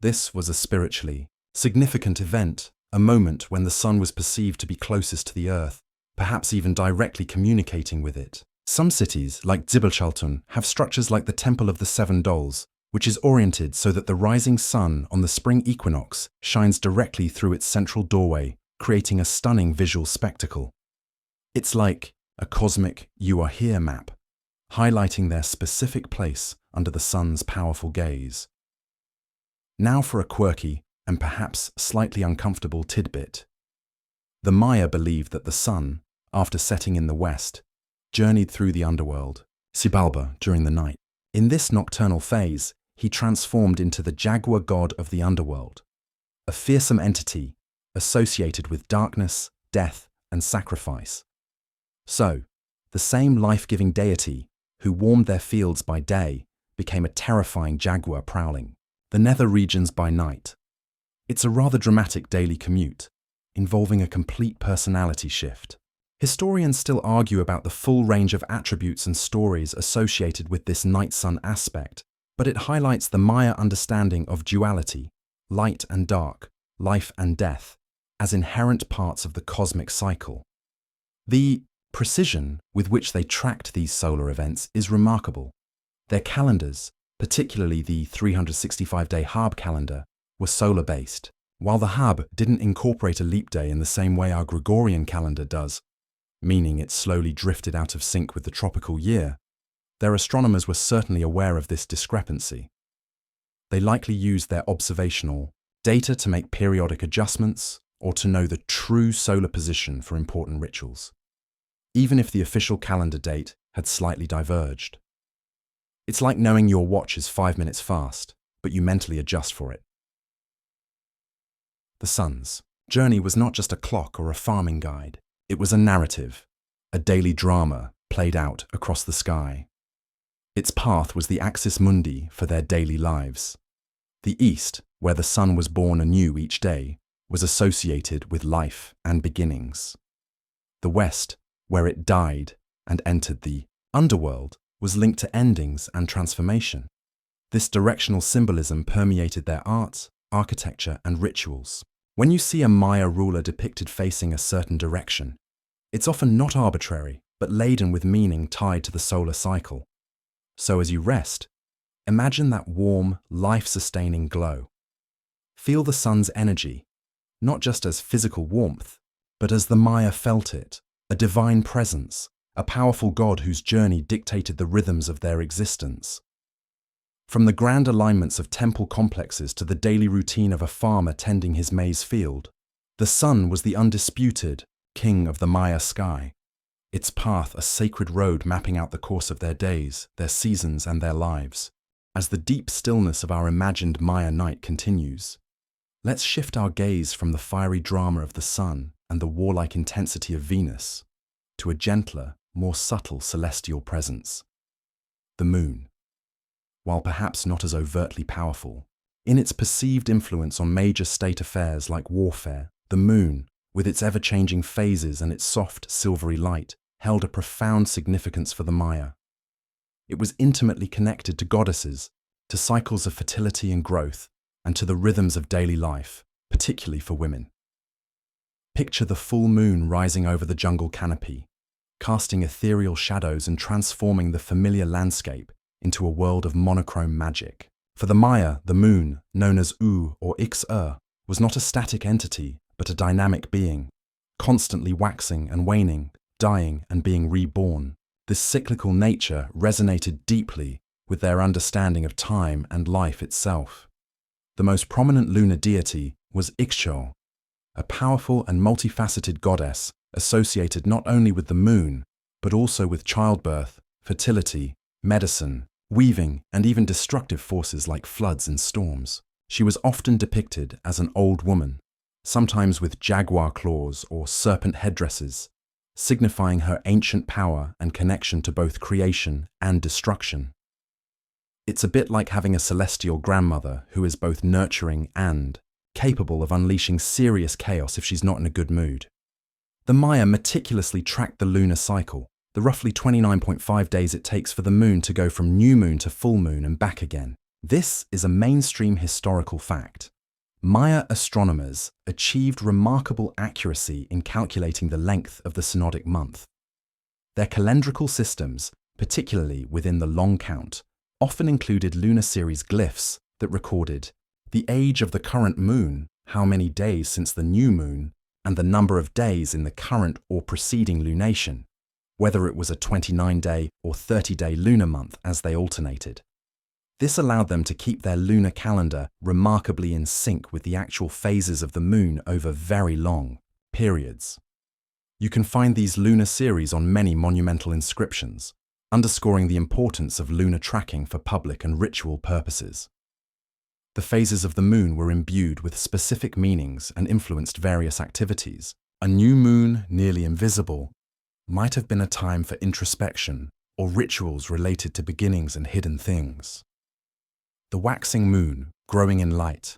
This was a spiritually Significant event, a moment when the sun was perceived to be closest to the earth, perhaps even directly communicating with it. Some cities, like Zibelchaltun, have structures like the Temple of the Seven Dolls, which is oriented so that the rising sun on the spring equinox shines directly through its central doorway, creating a stunning visual spectacle. It's like a cosmic "you are here" map, highlighting their specific place under the sun's powerful gaze. Now for a quirky and perhaps slightly uncomfortable tidbit. The Maya believed that the sun, after setting in the west, journeyed through the underworld, Xibalba, during the night. In this nocturnal phase, he transformed into the jaguar god of the underworld, a fearsome entity associated with darkness, death, and sacrifice. So, the same life-giving deity who warmed their fields by day became a terrifying jaguar prowling the nether regions by night. It's a rather dramatic daily commute, involving a complete personality shift. Historians still argue about the full range of attributes and stories associated with this night-sun aspect, but it highlights the Maya understanding of duality, light and dark, life and death, as inherent parts of the cosmic cycle. The precision with which they tracked these solar events is remarkable. Their calendars, particularly the 365-day Hab calendar, were solar-based. While the Hab didn't incorporate a leap day in the same way our Gregorian calendar does, meaning it slowly drifted out of sync with the tropical year, their astronomers were certainly aware of this discrepancy. They likely used their observational data to make periodic adjustments or to know the true solar position for important rituals, even if the official calendar date had slightly diverged. It's like knowing your watch is 5 minutes fast, but you mentally adjust for it. The sun's journey was not just a clock or a farming guide. It was a narrative, a daily drama played out across the sky. Its path was the axis mundi for their daily lives. The east, where the sun was born anew each day, was associated with life and beginnings. The west, where it died and entered the underworld, was linked to endings and transformation. This directional symbolism permeated their art, architecture, and rituals. When you see a Maya ruler depicted facing a certain direction, it's often not arbitrary, but laden with meaning tied to the solar cycle. So as you rest, imagine that warm, life-sustaining glow. Feel the sun's energy, not just as physical warmth, but as the Maya felt it, a divine presence, a powerful god whose journey dictated the rhythms of their existence. From the grand alignments of temple complexes to the daily routine of a farmer tending his maize field, the sun was the undisputed king of the Maya sky, its path a sacred road mapping out the course of their days, their seasons, and their lives. As the deep stillness of our imagined Maya night continues, let's shift our gaze from the fiery drama of the sun and the warlike intensity of Venus to a gentler, more subtle celestial presence, the moon. While perhaps not as overtly powerful, in its perceived influence on major state affairs like warfare, the moon, with its ever-changing phases and its soft, silvery light, held a profound significance for the Maya. It was intimately connected to goddesses, to cycles of fertility and growth, and to the rhythms of daily life, particularly for women. Picture the full moon rising over the jungle canopy, casting ethereal shadows and transforming the familiar landscape into a world of monochrome magic. For the Maya, the moon, known as U or Ix-Er, was not a static entity, but a dynamic being, constantly waxing and waning, dying and being reborn. This cyclical nature resonated deeply with their understanding of time and life itself. The most prominent lunar deity was Ixchel, a powerful and multifaceted goddess associated not only with the moon, but also with childbirth, fertility, medicine, weaving, and even destructive forces like floods and storms. She was often depicted as an old woman, sometimes with jaguar claws or serpent headdresses, signifying her ancient power and connection to both creation and destruction. It's a bit like having a celestial grandmother who is both nurturing and capable of unleashing serious chaos if she's not in a good mood. The Maya meticulously tracked the lunar cycle, the roughly 29.5 days it takes for the moon to go from new moon to full moon and back again. This is a mainstream historical fact, Maya astronomers achieved remarkable accuracy in calculating the length of the synodic month. Their calendrical systems, particularly within the long count, often included lunar series glyphs that recorded the age of the current moon, how many days since the new moon, and the number of days in the current or preceding lunation, whether it was a 29-day or 30-day lunar month as they alternated. This allowed them to keep their lunar calendar remarkably in sync with the actual phases of the moon over very long periods. You can find these lunar series on many monumental inscriptions, underscoring the importance of lunar tracking for public and ritual purposes. The phases of the moon were imbued with specific meanings and influenced various activities. A new moon, nearly invisible, might have been a time for introspection or rituals related to beginnings and hidden things. The waxing moon, growing in light,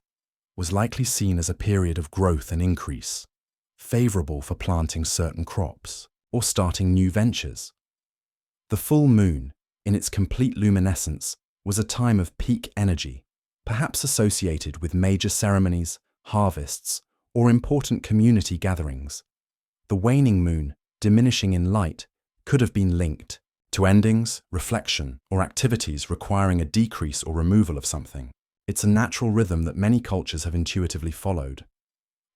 was likely seen as a period of growth and increase, favorable for planting certain crops or starting new ventures. The full moon, in its complete luminescence, was a time of peak energy, perhaps associated with major ceremonies, harvests, or important community gatherings. The waning moon, diminishing in light, could have been linked to endings, reflection, or activities requiring a decrease or removal of something. It's a natural rhythm that many cultures have intuitively followed,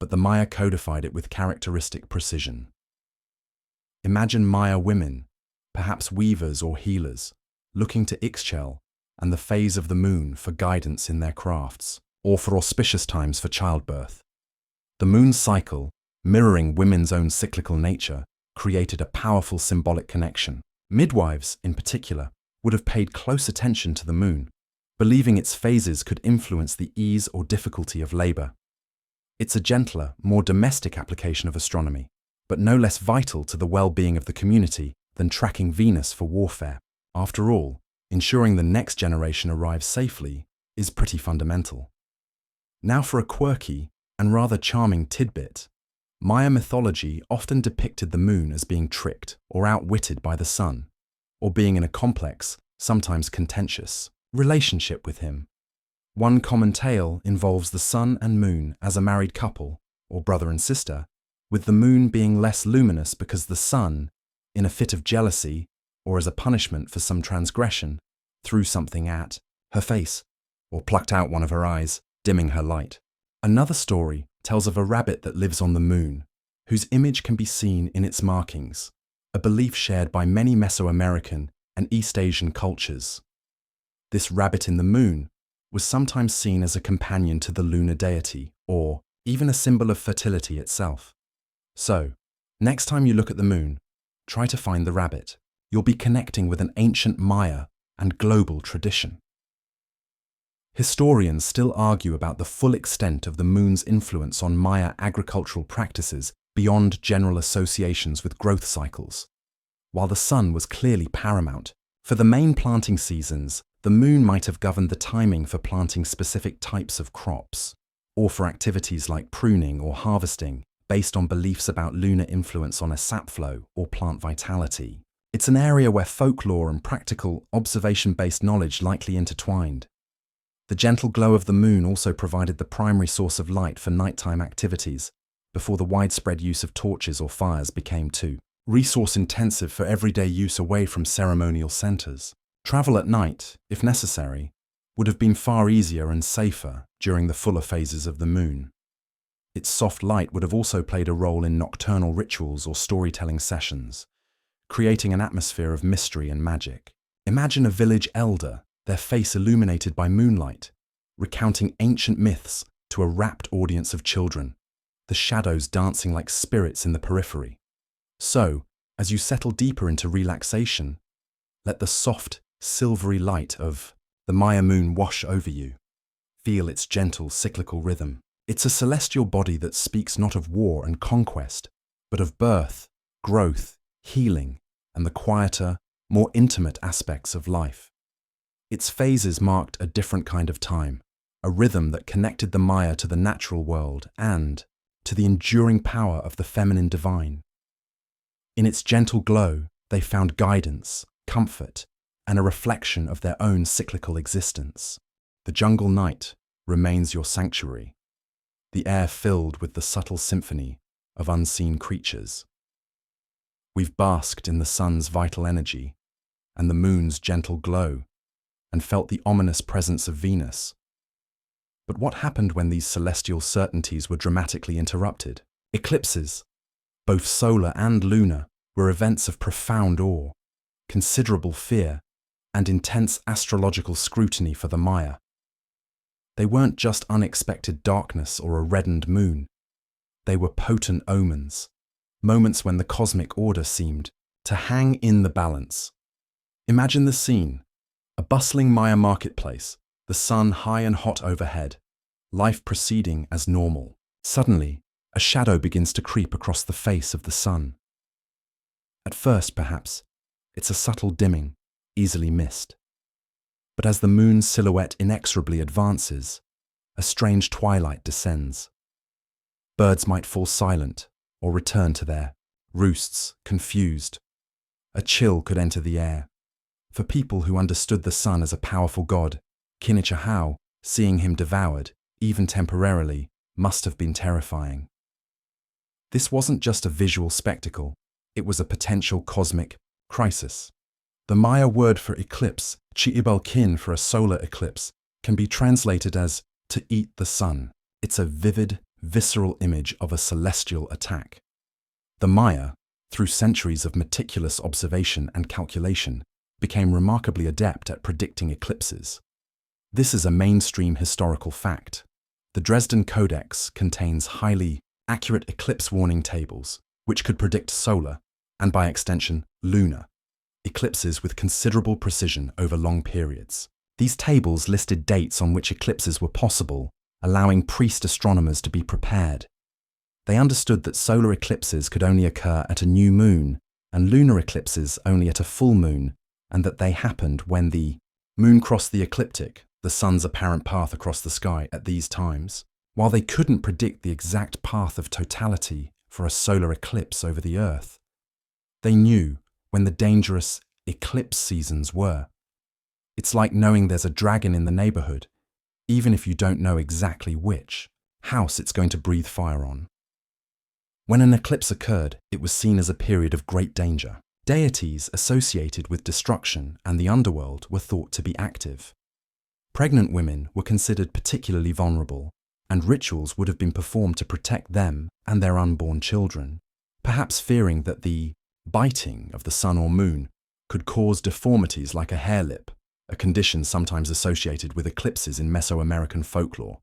but the Maya codified it with characteristic precision. Imagine Maya women, perhaps weavers or healers, looking to Ixchel and the phase of the moon for guidance in their crafts, or for auspicious times for childbirth. The moon's cycle, mirroring women's own cyclical nature, created a powerful symbolic connection. Midwives, in particular, would have paid close attention to the moon, believing its phases could influence the ease or difficulty of labor. It's a gentler, more domestic application of astronomy, but no less vital to the well-being of the community than tracking Venus for warfare. After all, ensuring the next generation arrives safely is pretty fundamental. Now for a quirky and rather charming tidbit. Maya mythology often depicted the moon as being tricked or outwitted by the sun, or being in a complex, sometimes contentious, relationship with him. One common tale involves the sun and moon as a married couple, or brother and sister, with the moon being less luminous because the sun, in a fit of jealousy, or as a punishment for some transgression, threw something at her face, or plucked out one of her eyes, dimming her light. Another story tells of a rabbit that lives on the moon, whose image can be seen in its markings, a belief shared by many Mesoamerican and East Asian cultures. This rabbit in the moon was sometimes seen as a companion to the lunar deity, or even a symbol of fertility itself. So, next time you look at the moon, try to find the rabbit. You'll be connecting with an ancient Maya and global tradition. Historians still argue about the full extent of the moon's influence on Maya agricultural practices beyond general associations with growth cycles. While the sun was clearly paramount, for the main planting seasons, the moon might have governed the timing for planting specific types of crops, or for activities like pruning or harvesting, based on beliefs about lunar influence on a sap flow or plant vitality. It's an area where folklore and practical, observation-based knowledge likely intertwined. The gentle glow of the moon also provided the primary source of light for nighttime activities, before the widespread use of torches or fires became too resource-intensive for everyday use away from ceremonial centers. Travel at night, if necessary, would have been far easier and safer during the fuller phases of the moon. Its soft light would have also played a role in nocturnal rituals or storytelling sessions, creating an atmosphere of mystery and magic. Imagine a village elder, their face illuminated by moonlight, recounting ancient myths to a rapt audience of children, the shadows dancing like spirits in the periphery. So, as you settle deeper into relaxation, let the soft, silvery light of the Maya moon wash over you. Feel its gentle, cyclical rhythm. It's a celestial body that speaks not of war and conquest, but of birth, growth, healing, and the quieter, more intimate aspects of life. Its phases marked a different kind of time, a rhythm that connected the Maya to the natural world and to the enduring power of the feminine divine. In its gentle glow, they found guidance, comfort, and a reflection of their own cyclical existence. The jungle night remains your sanctuary. the air filled with the subtle symphony of unseen creatures. We've basked in the sun's vital energy and the moon's gentle glow and felt the ominous presence of Venus. But what happened when these celestial certainties were dramatically interrupted? Eclipses, both solar and lunar, were events of profound awe, considerable fear, and intense astrological scrutiny for the Maya. They weren't just unexpected darkness or a reddened moon. They were potent omens, moments when the cosmic order seemed to hang in the balance. Imagine the scene: a bustling Maya marketplace, the sun high and hot overhead, life proceeding as normal. Suddenly, a shadow begins to creep across the face of the sun. At first, perhaps, it's a subtle dimming, easily missed. But as the moon's silhouette inexorably advances, a strange twilight descends. Birds might fall silent or return to their roosts, confused. A chill could enter the air. For people who understood the sun as a powerful god, Kinnichahau, seeing him devoured, even temporarily, must have been terrifying. This wasn't just a visual spectacle, it was a potential cosmic crisis. The Maya word for eclipse, chi'ibalkin for a solar eclipse, can be translated as to eat the sun. It's a vivid, visceral image of a celestial attack. The Maya, through centuries of meticulous observation and calculation, became remarkably adept at predicting eclipses. This is a mainstream historical fact. The Dresden Codex contains highly accurate eclipse warning tables, which could predict solar, and by extension, lunar, eclipses with considerable precision over long periods. These tables listed dates on which eclipses were possible, allowing priest astronomers to be prepared. They understood that solar eclipses could only occur at a new moon, and lunar eclipses only at a full moon, and that they happened when the moon crossed the ecliptic, the sun's apparent path across the sky at these times. While they couldn't predict the exact path of totality for a solar eclipse over the Earth, they knew when the dangerous eclipse seasons were. It's like knowing there's a dragon in the neighborhood, even if you don't know exactly which house it's going to breathe fire on. When an eclipse occurred, it was seen as a period of great danger. Deities associated with destruction and the underworld were thought to be active. Pregnant women were considered particularly vulnerable, and rituals would have been performed to protect them and their unborn children, perhaps fearing that the biting of the sun or moon could cause deformities like a hair lip, a condition sometimes associated with eclipses in Mesoamerican folklore.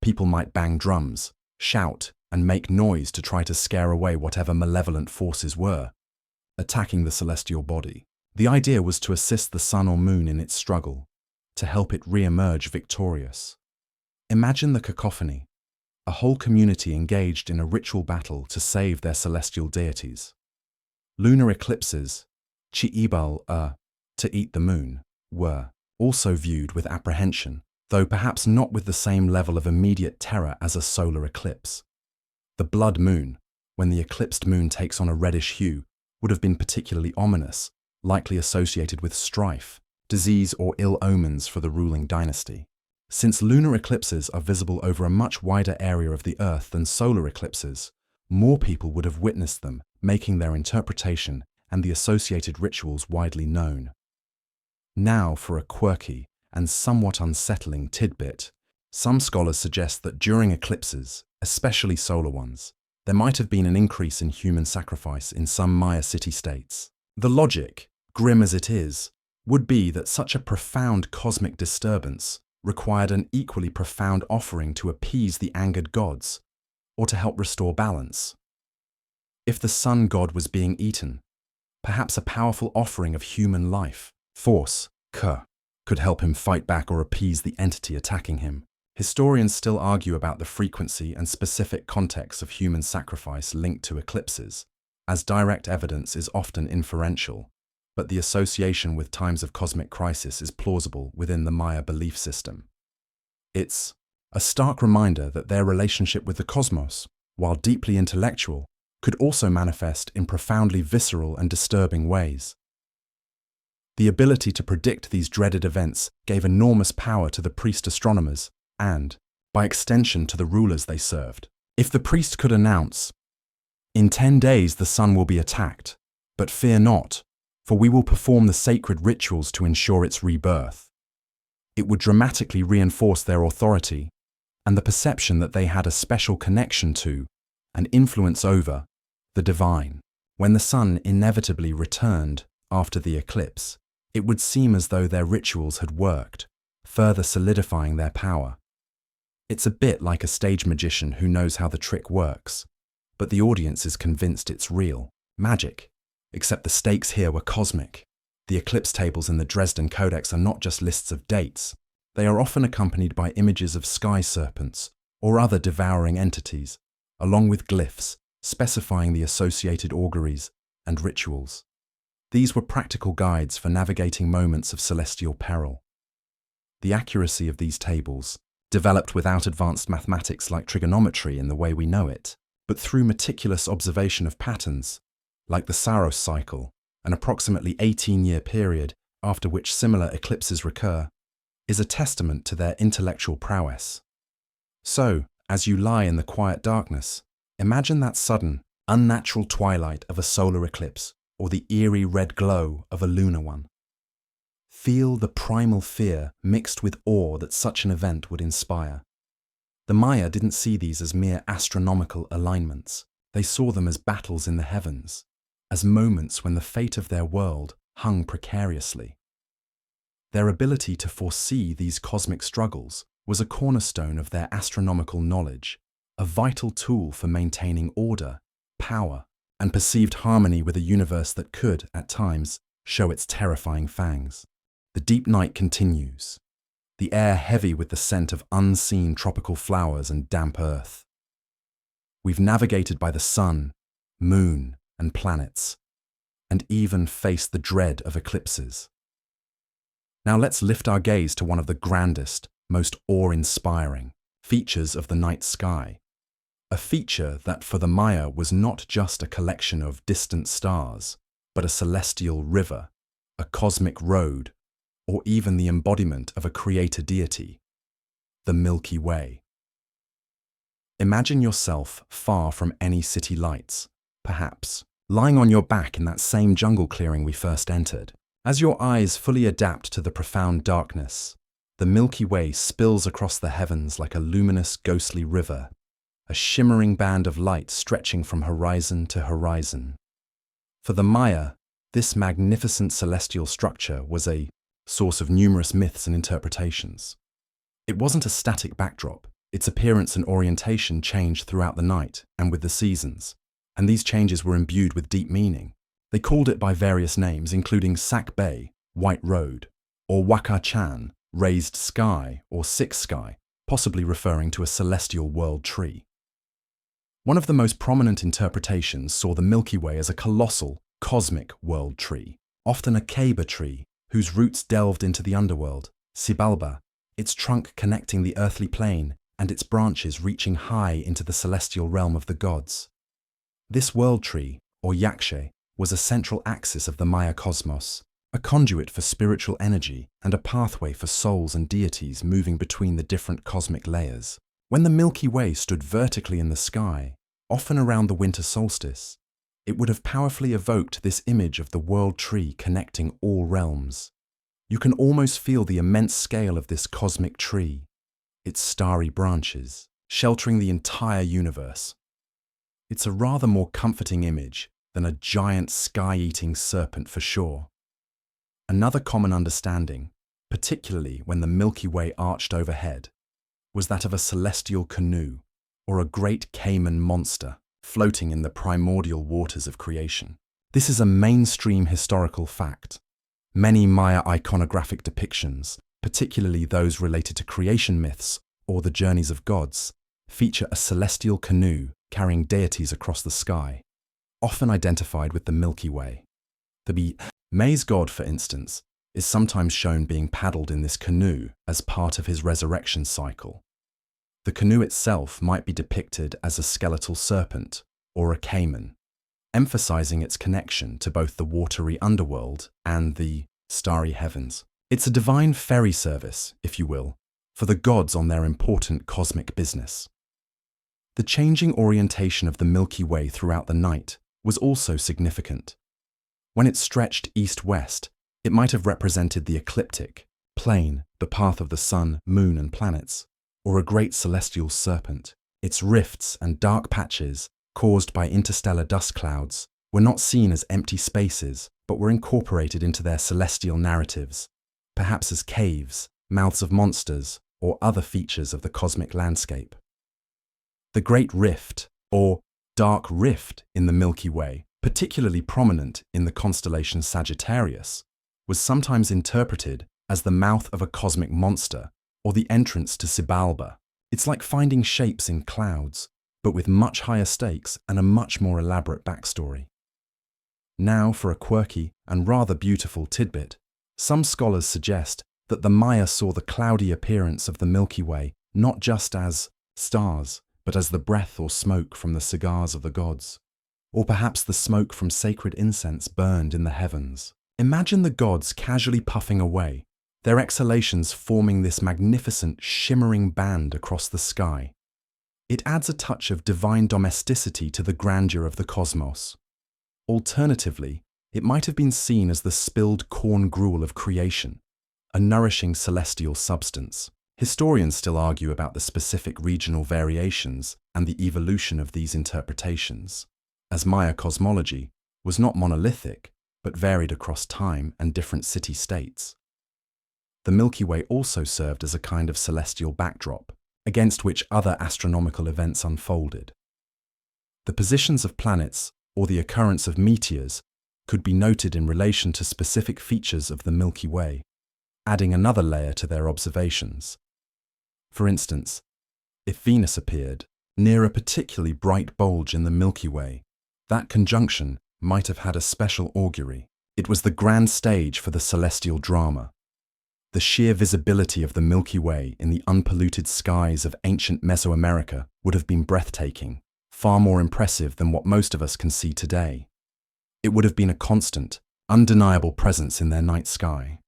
People might bang drums, shout, and make noise to try to scare away whatever malevolent forces were attacking the celestial body. The idea was to assist the sun or moon in its struggle, to help it re-emerge victorious. Imagine the cacophony, a whole community engaged in a ritual battle to save their celestial deities. Lunar eclipses, chi'ibal, to eat the moon, were also viewed with apprehension, though perhaps not with the same level of immediate terror as a solar eclipse. The blood moon, when the eclipsed moon takes on a reddish hue, would have been particularly ominous, likely associated with strife, disease, or ill omens for the ruling dynasty. Since lunar eclipses are visible over a much wider area of the Earth than solar eclipses, more people would have witnessed them, making their interpretation and the associated rituals widely known. Now for a quirky and somewhat unsettling tidbit. Some scholars suggest that during eclipses, especially solar ones, there might have been an increase in human sacrifice in some Maya city-states. The logic, grim as it is, would be that such a profound cosmic disturbance required an equally profound offering to appease the angered gods, or to help restore balance. If the sun god was being eaten, perhaps a powerful offering of human life, force, could help him fight back or appease the entity attacking him. Historians still argue about the frequency and specific context of human sacrifice linked to eclipses, as direct evidence is often inferential, but the association with times of cosmic crisis is plausible within the Maya belief system. It's a stark reminder that their relationship with the cosmos, while deeply intellectual, could also manifest in profoundly visceral and disturbing ways. The ability to predict these dreaded events gave enormous power to the priest astronomers and, by extension to the rulers they served. If the priest could announce, "In 10 days the sun will be attacked, but fear not, for we will perform the sacred rituals to ensure its rebirth," it would dramatically reinforce their authority and the perception that they had a special connection to and influence over the divine. When the sun inevitably returned after the eclipse, it would seem as though their rituals had worked, further solidifying their power. It's a bit like a stage magician who knows how the trick works, but the audience is convinced it's real magic. Except the stakes here were cosmic. The eclipse tables in the Dresden Codex are not just lists of dates. They are often accompanied by images of sky serpents or other devouring entities, along with glyphs specifying the associated auguries and rituals. These were practical guides for navigating moments of celestial peril. The accuracy of these tables, developed without advanced mathematics like trigonometry in the way we know it, but through meticulous observation of patterns, like the Saros cycle, an approximately 18-year period after which similar eclipses recur, is a testament to their intellectual prowess. So, as you lie in the quiet darkness, imagine that sudden, unnatural twilight of a solar eclipse or the eerie red glow of a lunar one. Feel the primal fear mixed with awe that such an event would inspire. The Maya didn't see these as mere astronomical alignments. They saw them as battles in the heavens, as moments when the fate of their world hung precariously. Their ability to foresee these cosmic struggles was a cornerstone of their astronomical knowledge, a vital tool for maintaining order, power, and perceived harmony with a universe that could, at times, show its terrifying fangs. The deep night continues, the air heavy with the scent of unseen tropical flowers and damp earth. We've navigated by the sun, moon, and planets, and even faced the dread of eclipses. Now let's lift our gaze to one of the grandest, most awe-inspiring features of the night sky. A feature that for the Maya was not just a collection of distant stars, but a celestial river, a cosmic road, or even the embodiment of a creator deity, the Milky Way. Imagine yourself far from any city lights, perhaps, lying on your back in that same jungle clearing we first entered. As your eyes fully adapt to the profound darkness, the Milky Way spills across the heavens like a luminous, ghostly river, a shimmering band of light stretching from horizon to horizon. For the Maya, this magnificent celestial structure was a source of numerous myths and interpretations. It wasn't a static backdrop. Its appearance and orientation changed throughout the night and with the seasons, and these changes were imbued with deep meaning. They called it by various names, including Sak Bay, White Road, or Waka Chan, Raised Sky or Sixth Sky, possibly referring to a celestial world tree. One of the most prominent interpretations saw the Milky Way as a colossal, cosmic world tree, often a Kaba tree, whose roots delved into the underworld, Sibalba, its trunk connecting the earthly plane and its branches reaching high into the celestial realm of the gods. This world tree, or yakshe, was a central axis of the Maya cosmos, a conduit for spiritual energy and a pathway for souls and deities moving between the different cosmic layers. When the Milky Way stood vertically in the sky, often around the winter solstice, it would have powerfully evoked this image of the world tree connecting all realms. You can almost feel the immense scale of this cosmic tree, its starry branches, sheltering the entire universe. It's a rather more comforting image than a giant sky-eating serpent for sure. Another common understanding, particularly when the Milky Way arched overhead, was that of a celestial canoe, or a great caiman monster, floating in the primordial waters of creation. This is a mainstream historical fact. Many Maya iconographic depictions, particularly those related to creation myths or the journeys of gods, feature a celestial canoe carrying deities across the sky, often identified with the Milky Way. The maize god, for instance, is sometimes shown being paddled in this canoe as part of his resurrection cycle. The canoe itself might be depicted as a skeletal serpent or a caiman, emphasizing its connection to both the watery underworld and the starry heavens. It's a divine ferry service, if you will, for the gods on their important cosmic business. The changing orientation of the Milky Way throughout the night was also significant. When it stretched east-west, it might have represented the ecliptic plane, the path of the sun, moon, and planets, or a great celestial serpent. Its rifts and dark patches, caused by interstellar dust clouds, were not seen as empty spaces, but were incorporated into their celestial narratives, perhaps as caves, mouths of monsters, or other features of the cosmic landscape. The Great Rift, or Dark Rift in the Milky Way, particularly prominent in the constellation Sagittarius, was sometimes interpreted as the mouth of a cosmic monster or the entrance to Xibalba. It's like finding shapes in clouds, but with much higher stakes and a much more elaborate backstory. Now for a quirky and rather beautiful tidbit. Some scholars suggest that the Maya saw the cloudy appearance of the Milky Way not just as stars, but as the breath or smoke from the cigars of the gods, or perhaps the smoke from sacred incense burned in the heavens. Imagine the gods casually puffing away, their exhalations forming this magnificent, shimmering band across the sky. It adds a touch of divine domesticity to the grandeur of the cosmos. Alternatively, it might have been seen as the spilled corn gruel of creation, a nourishing celestial substance. Historians still argue about the specific regional variations and the evolution of these interpretations, as Maya cosmology was not monolithic, but varied across time and different city-states. The Milky Way also served as a kind of celestial backdrop, against which other astronomical events unfolded. The positions of planets or the occurrence of meteors could be noted in relation to specific features of the Milky Way, adding another layer to their observations. For instance, if Venus appeared near a particularly bright bulge in the Milky Way, that conjunction might have had a special augury. It was the grand stage for the celestial drama. The sheer visibility of the Milky Way in the unpolluted skies of ancient Mesoamerica would have been breathtaking, far more impressive than what most of us can see today. It would have been a constant, undeniable presence in their night sky.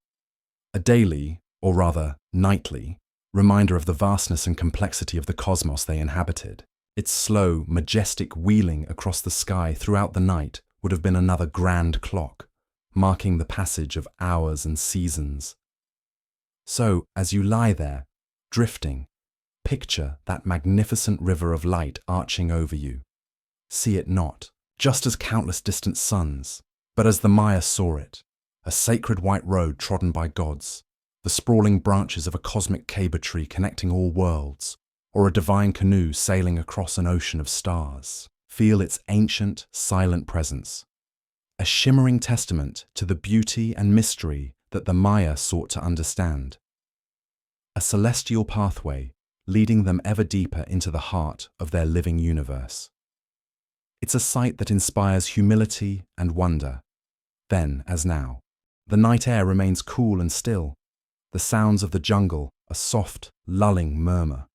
A daily, or rather nightly, reminder of the vastness and complexity of the cosmos they inhabited. Its slow, majestic wheeling across the sky throughout the night would have been another grand clock, marking the passage of hours and seasons. So, as you lie there, drifting, picture that magnificent river of light arching over you. See it not just as countless distant suns, but as the Maya saw it, a sacred white road trodden by gods, the sprawling branches of a cosmic caber tree connecting all worlds, or a divine canoe sailing across an ocean of stars. Feel its ancient, silent presence, a shimmering testament to the beauty and mystery that the Maya sought to understand. A celestial pathway leading them ever deeper into the heart of their living universe. It's a sight that inspires humility and wonder, then as now. The night air remains cool and still, the sounds of the jungle a soft, lulling murmur.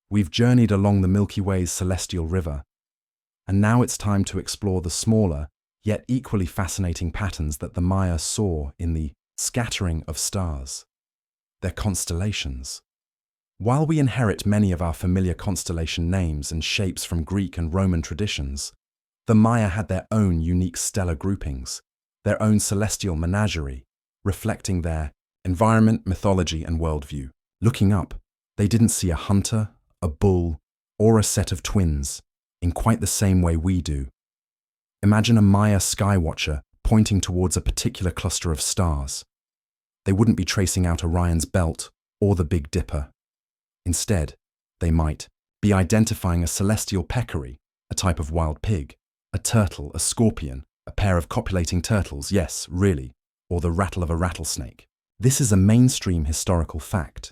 We've journeyed along the Milky Way's celestial river, and now it's time to explore the smaller, yet equally fascinating patterns that the Maya saw in the scattering of stars, their constellations. While we inherit many of our familiar constellation names and shapes from Greek and Roman traditions, the Maya had their own unique stellar groupings, their own celestial menagerie, reflecting their environment, mythology, and worldview. Looking up, they didn't see a hunter, a bull, or a set of twins in quite the same way we do. Imagine a Maya skywatcher pointing towards a particular cluster of stars. They wouldn't be tracing out Orion's belt or the Big Dipper. Instead, they might be identifying a celestial peccary, a type of wild pig, a turtle, a scorpion, a pair of copulating turtles, yes, really, or the rattle of a rattlesnake. This is a mainstream historical fact.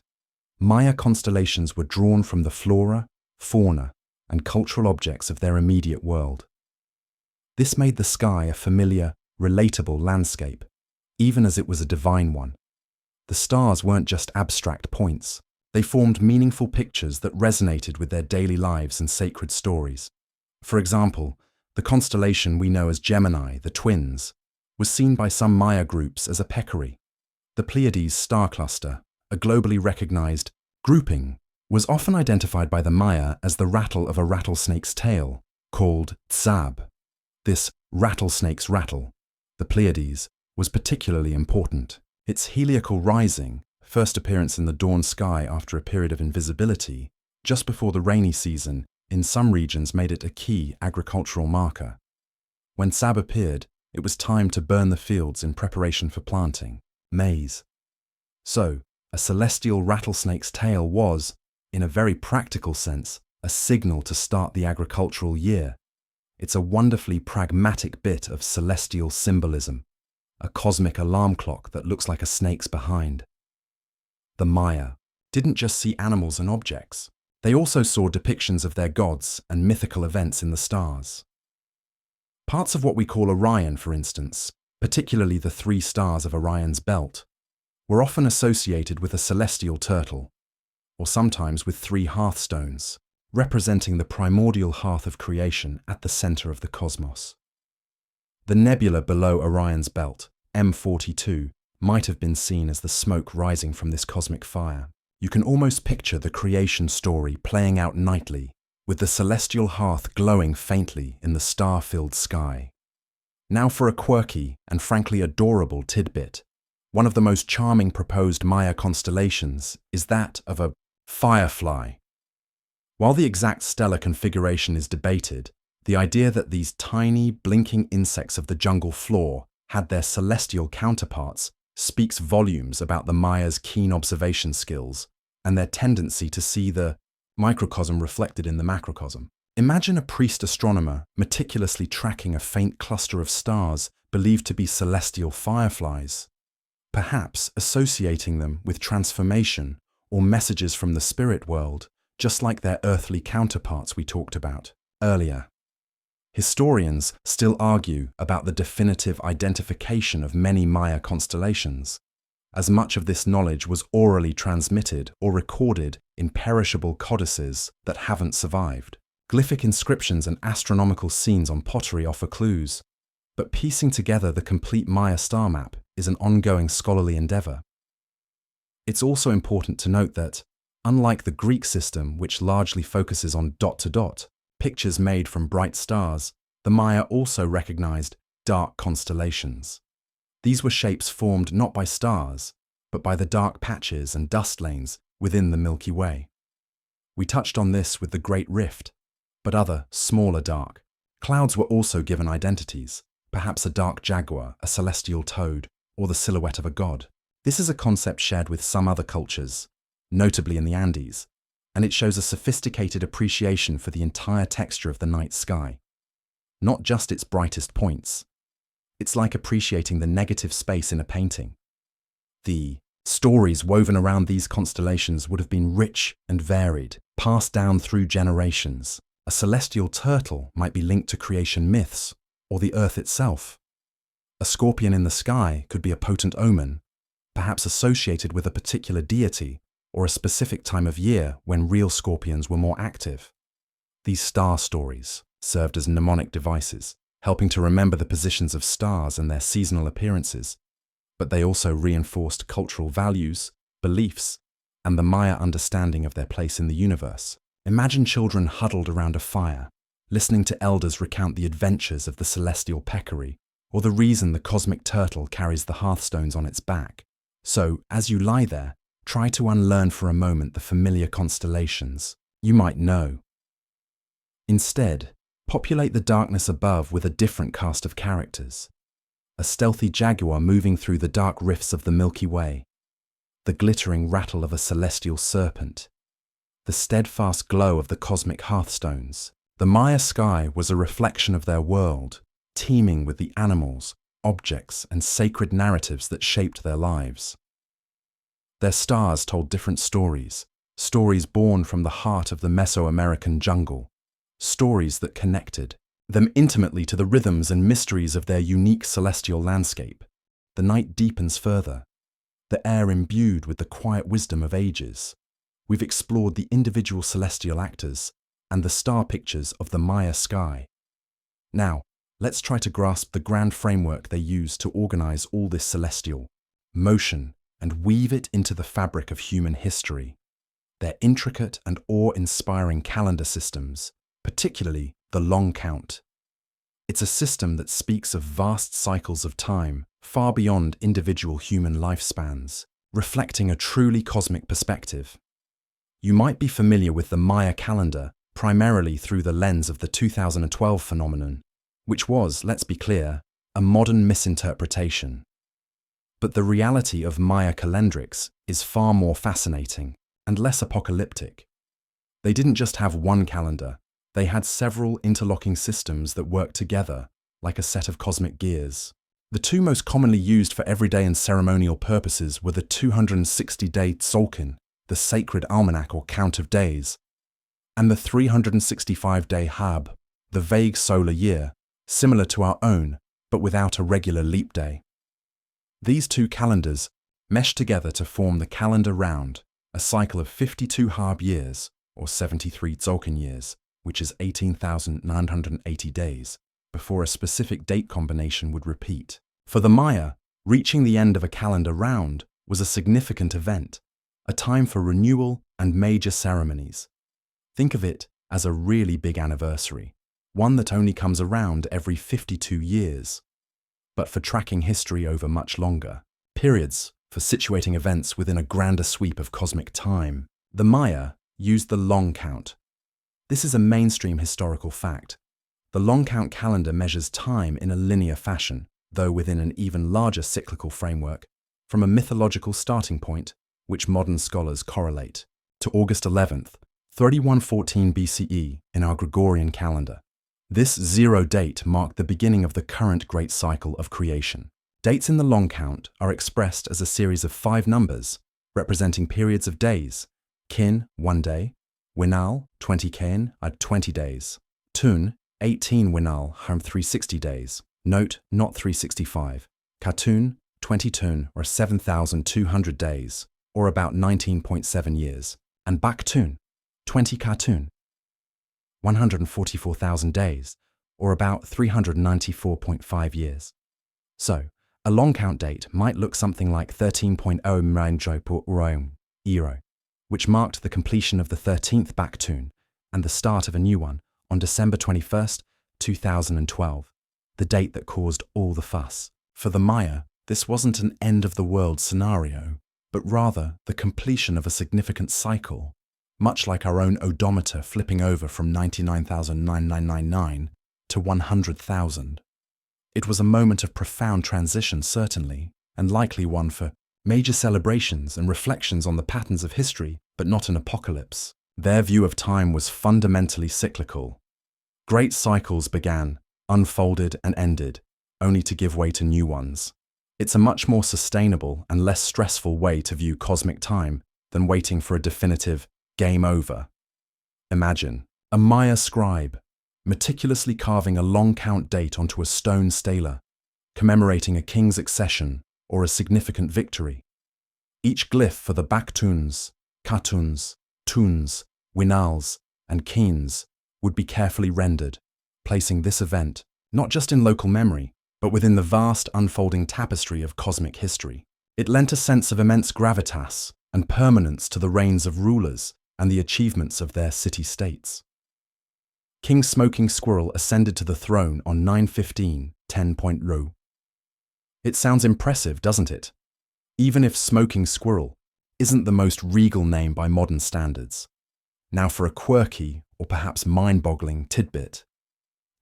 Maya constellations were drawn from the flora, fauna, and cultural objects of their immediate world. This made the sky a familiar, relatable landscape, even as it was a divine one. The stars weren't just abstract points. They formed meaningful pictures that resonated with their daily lives and sacred stories. For example, the constellation we know as Gemini, the twins, was seen by some Maya groups as a peccary. The Pleiades star cluster, a globally recognized Grouping was often identified by the Maya as the rattle of a rattlesnake's tail, called tzab. This rattlesnake's rattle, the Pleiades, was particularly important. Its heliacal rising, first appearance in the dawn sky after a period of invisibility, just before the rainy season, in some regions made it a key agricultural marker. When tzab appeared, it was time to burn the fields in preparation for planting maize. So, a celestial rattlesnake's tail was, in a very practical sense, a signal to start the agricultural year. It's a wonderfully pragmatic bit of celestial symbolism, a cosmic alarm clock that looks like a snake's behind. The Maya didn't just see animals and objects. They also saw depictions of their gods and mythical events in the stars. Parts of what we call Orion, for instance, particularly the 3 stars of Orion's belt, were often associated with a celestial turtle, or sometimes with 3 hearthstones, representing the primordial hearth of creation at the center of the cosmos. The nebula below Orion's belt, M42, might have been seen as the smoke rising from this cosmic fire. You can almost picture the creation story playing out nightly, with the celestial hearth glowing faintly in the star-filled sky. Now for a quirky and frankly adorable tidbit. One of the most charming proposed Maya constellations is that of a firefly. While the exact stellar configuration is debated, the idea that these tiny, blinking insects of the jungle floor had their celestial counterparts speaks volumes about the Maya's keen observation skills and their tendency to see the microcosm reflected in the macrocosm. Imagine a priest astronomer meticulously tracking a faint cluster of stars believed to be celestial fireflies, perhaps associating them with transformation or messages from the spirit world, just like their earthly counterparts we talked about earlier. Historians still argue about the definitive identification of many Maya constellations, as much of this knowledge was orally transmitted or recorded in perishable codices that haven't survived. Glyphic inscriptions and astronomical scenes on pottery offer clues, but piecing together the complete Maya star map is an ongoing scholarly endeavor. It's also important to note that, unlike the Greek system, which largely focuses on dot-to-dot, pictures made from bright stars, the Maya also recognized dark constellations. These were shapes formed not by stars, but by the dark patches and dust lanes within the Milky Way. We touched on this with the Great Rift, but other, smaller dark clouds were also given identities, perhaps a dark jaguar, a celestial toad, or the silhouette of a god. This is a concept shared with some other cultures, notably in the Andes, and it shows a sophisticated appreciation for the entire texture of the night sky, not just its brightest points. It's like appreciating the negative space in a painting. The stories woven around these constellations would have been rich and varied, passed down through generations. A celestial turtle might be linked to creation myths, or the earth itself. A scorpion in the sky could be a potent omen, perhaps associated with a particular deity or a specific time of year when real scorpions were more active. These star stories served as mnemonic devices, helping to remember the positions of stars and their seasonal appearances, but they also reinforced cultural values, beliefs, and the Maya understanding of their place in the universe. Imagine children huddled around a fire, listening to elders recount the adventures of the celestial peccary, or the reason the cosmic turtle carries the hearthstones on its back. So, as you lie there, try to unlearn for a moment the familiar constellations you might know. Instead, populate the darkness above with a different cast of characters. A stealthy jaguar moving through the dark rifts of the Milky Way, the glittering rattle of a celestial serpent, the steadfast glow of the cosmic hearthstones. The Maya sky was a reflection of their world, teeming with the animals, objects, and sacred narratives that shaped their lives. Their stars told different stories, stories born from the heart of the Mesoamerican jungle, stories that connected them intimately to the rhythms and mysteries of their unique celestial landscape. The night deepens further, the air imbued with the quiet wisdom of ages. We've explored the individual celestial actors and the star pictures of the Maya sky. Now, let's try to grasp the grand framework they used to organize all this celestial motion and weave it into the fabric of human history. their intricate and awe-inspiring calendar systems, particularly the long count. It's a system that speaks of vast cycles of time, far beyond individual human lifespans, reflecting a truly cosmic perspective. You might be familiar with the Maya calendar primarily through the lens of the 2012 phenomenon, which was, let's be clear, a modern misinterpretation. But the reality of Maya calendrics is far more fascinating and less apocalyptic. They didn't just have one calendar, they had several interlocking systems that worked together like a set of cosmic gears. The two most commonly used for everyday and ceremonial purposes were the 260-day Tzolk'in, the sacred almanac or count of days, and the 365-day Hab, the vague solar year, similar to our own, but without a regular leap day. These two calendars mesh together to form the calendar round, a cycle of 52 Hab years, or 73 Tzolk'in years, which is 18,980 days, before a specific date combination would repeat. For the Maya, reaching the end of a calendar round was a significant event, a time for renewal and major ceremonies. Think of it as a really big anniversary, one that only comes around every 52 years. But for tracking history over much longer periods, for situating events within a grander sweep of cosmic time, the Maya used the long count. This is a mainstream historical fact. The long count calendar measures time in a linear fashion, though within an even larger cyclical framework, from a mythological starting point, which modern scholars correlate, to August 11th, 3114 BCE in our Gregorian calendar. This zero date marked the beginning of the current great cycle of creation. Dates in the long count are expressed as a series of 5 numbers, representing periods of days: Kin, 1 day; Winal, 20 Kin, at 20 days; Tun, 18 Winal, 360 days. Note, not 365. Katun, 20 Tun, or 7,200 days, or about 19.7 years. And Baktun, 20 Katun, 144,000 days, or about 394.5 years. So, a long count date might look something like 13.0 Mranjo, which marked the completion of the 13th Baktun and the start of a new one on December 21st, 2012, the date that caused all the fuss. For the Maya, this wasn't an end-of-the-world scenario, but rather the completion of a significant cycle, much like our own odometer flipping over from 99,9999 to 100,000. It was a moment of profound transition, certainly, and likely one for major celebrations and reflections on the patterns of history, but not an apocalypse. Their view of time was fundamentally cyclical. Great cycles began, unfolded and ended, only to give way to new ones. It's a much more sustainable and less stressful way to view cosmic time than waiting for a definitive game over. Imagine a Maya scribe meticulously carving a long count date onto a stone stela, commemorating a king's accession or a significant victory. Each glyph for the Baktuns, Katuns, Tuns, Winals, and Kins would be carefully rendered, placing this event not just in local memory, but within the vast unfolding tapestry of cosmic history. It lent a sense of immense gravitas and permanence to the reigns of rulers and the achievements of their city-states. King Smoking Squirrel ascended to the throne on 9/15/10.Ro. It sounds impressive, doesn't it? Even if Smoking Squirrel isn't the most regal name by modern standards. Now for a quirky, or perhaps mind-boggling tidbit.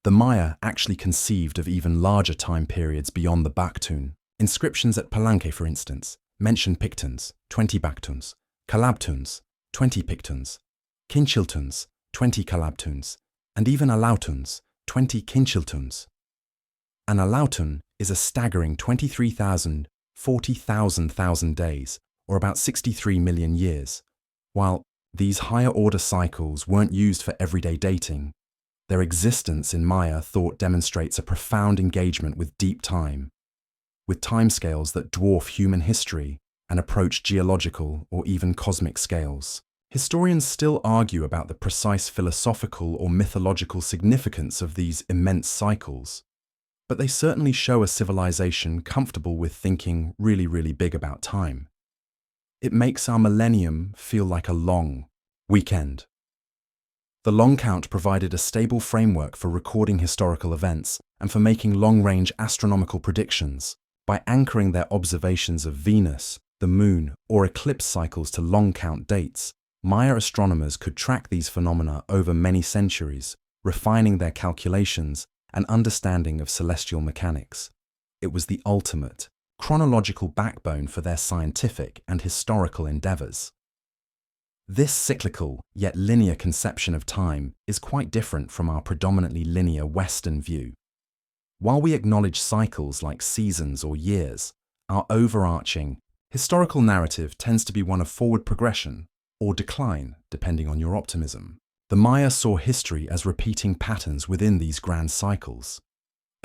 The Maya actually conceived of even larger time periods beyond the Baktun. Inscriptions at Palenque, for instance, mention Pictuns, 20 Baktuns, Kalabtuns, 20 Pictuns, Kinchiltuns, 20 Kalabtuns, and even Alautuns, 20 Kinchiltuns. An Alautun is a staggering 40,000 days, or about 63 million years. While these higher-order cycles weren't used for everyday dating, their existence in Maya thought demonstrates a profound engagement with deep time, with timescales that dwarf human history and approach geological or even cosmic scales. Historians still argue about the precise philosophical or mythological significance of these immense cycles, but they certainly show a civilization comfortable with thinking really big about time. It makes our millennium feel like a long, Weekend. The long count provided a stable framework for recording historical events and for making long-range astronomical predictions. By anchoring their observations of Venus, the Moon, or eclipse cycles to long count dates, Maya astronomers could track these phenomena over many centuries, refining their calculations and understanding of celestial mechanics. It was the ultimate, chronological backbone for their scientific and historical endeavors. This cyclical, yet linear conception of time is quite different from our predominantly linear Western view. While we acknowledge cycles like seasons or years, our overarching, historical narrative tends to be one of forward progression or decline, depending on your optimism. The Maya saw history as repeating patterns within these grand cycles.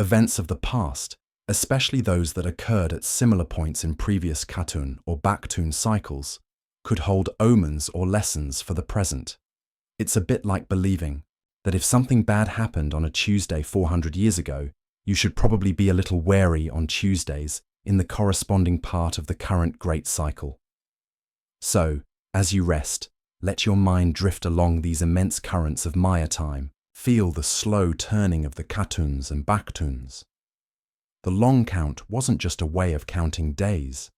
Events of the past, especially those that occurred at similar points in previous Katun or Baktun cycles, could hold omens or lessons for the present. It's a bit like believing that if something bad happened on a Tuesday 400 years ago, you should probably be a little wary on Tuesdays in the corresponding part of the current great cycle. So, as you rest, let your mind drift along these immense currents of Maya time. Feel the slow turning of the Katuns and Baktuns. The long count wasn't just a way of counting days.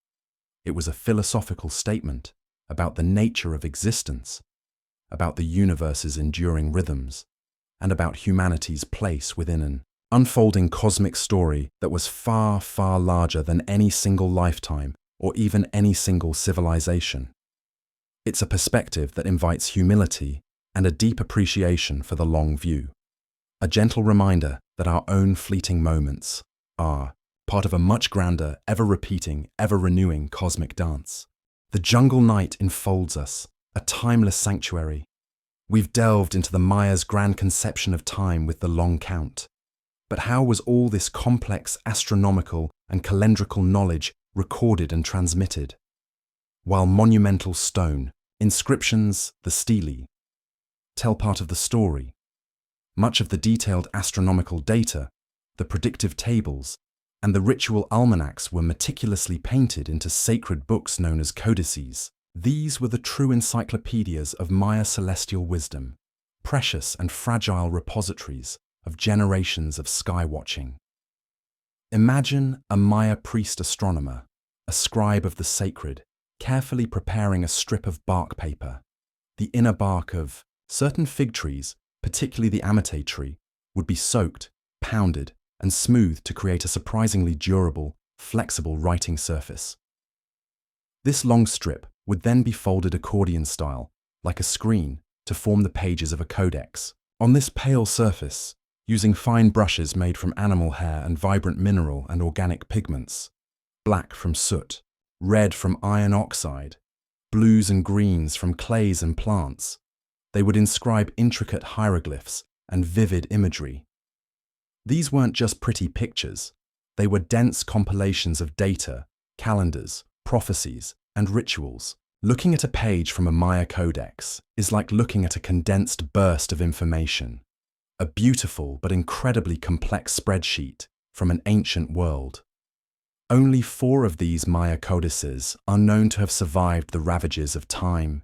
It was a philosophical statement about the nature of existence, about the universe's enduring rhythms, and about humanity's place within an unfolding cosmic story that was far, far larger than any single lifetime or even any single civilization. It's a perspective that invites humility and a deep appreciation for the long view. A gentle reminder that our own fleeting moments are part of a much grander, ever-repeating, ever-renewing cosmic dance. The jungle night enfolds us, a timeless sanctuary. We've delved into the Maya's grand conception of time with the long count. But how was all this complex astronomical and calendrical knowledge recorded and transmitted? While monumental stone, inscriptions, the stelae, tell part of the story, much of the detailed astronomical data, the predictive tables, and the ritual almanacs were meticulously painted into sacred books known as codices. These were the true encyclopedias of Maya celestial wisdom, precious and fragile repositories of generations of sky watching. Imagine a Maya priest astronomer, a scribe of the sacred, carefully preparing a strip of bark paper. The inner bark of certain fig trees, particularly the amate tree, would be soaked, pounded, and smoothed to create a surprisingly durable, flexible writing surface. This long strip would then be folded accordion style, like a screen, to form the pages of a codex. On this pale surface, using fine brushes made from animal hair and vibrant mineral and organic pigments, black from soot, red from iron oxide, blues and greens from clays and plants, they would inscribe intricate hieroglyphs and vivid imagery. These weren't just pretty pictures, they were dense compilations of data, calendars, prophecies, and rituals. Looking at a page from a Maya codex is like looking at a condensed burst of information, a beautiful but incredibly complex spreadsheet from an ancient world. Only 4 of these Maya codices are known to have survived the ravages of time,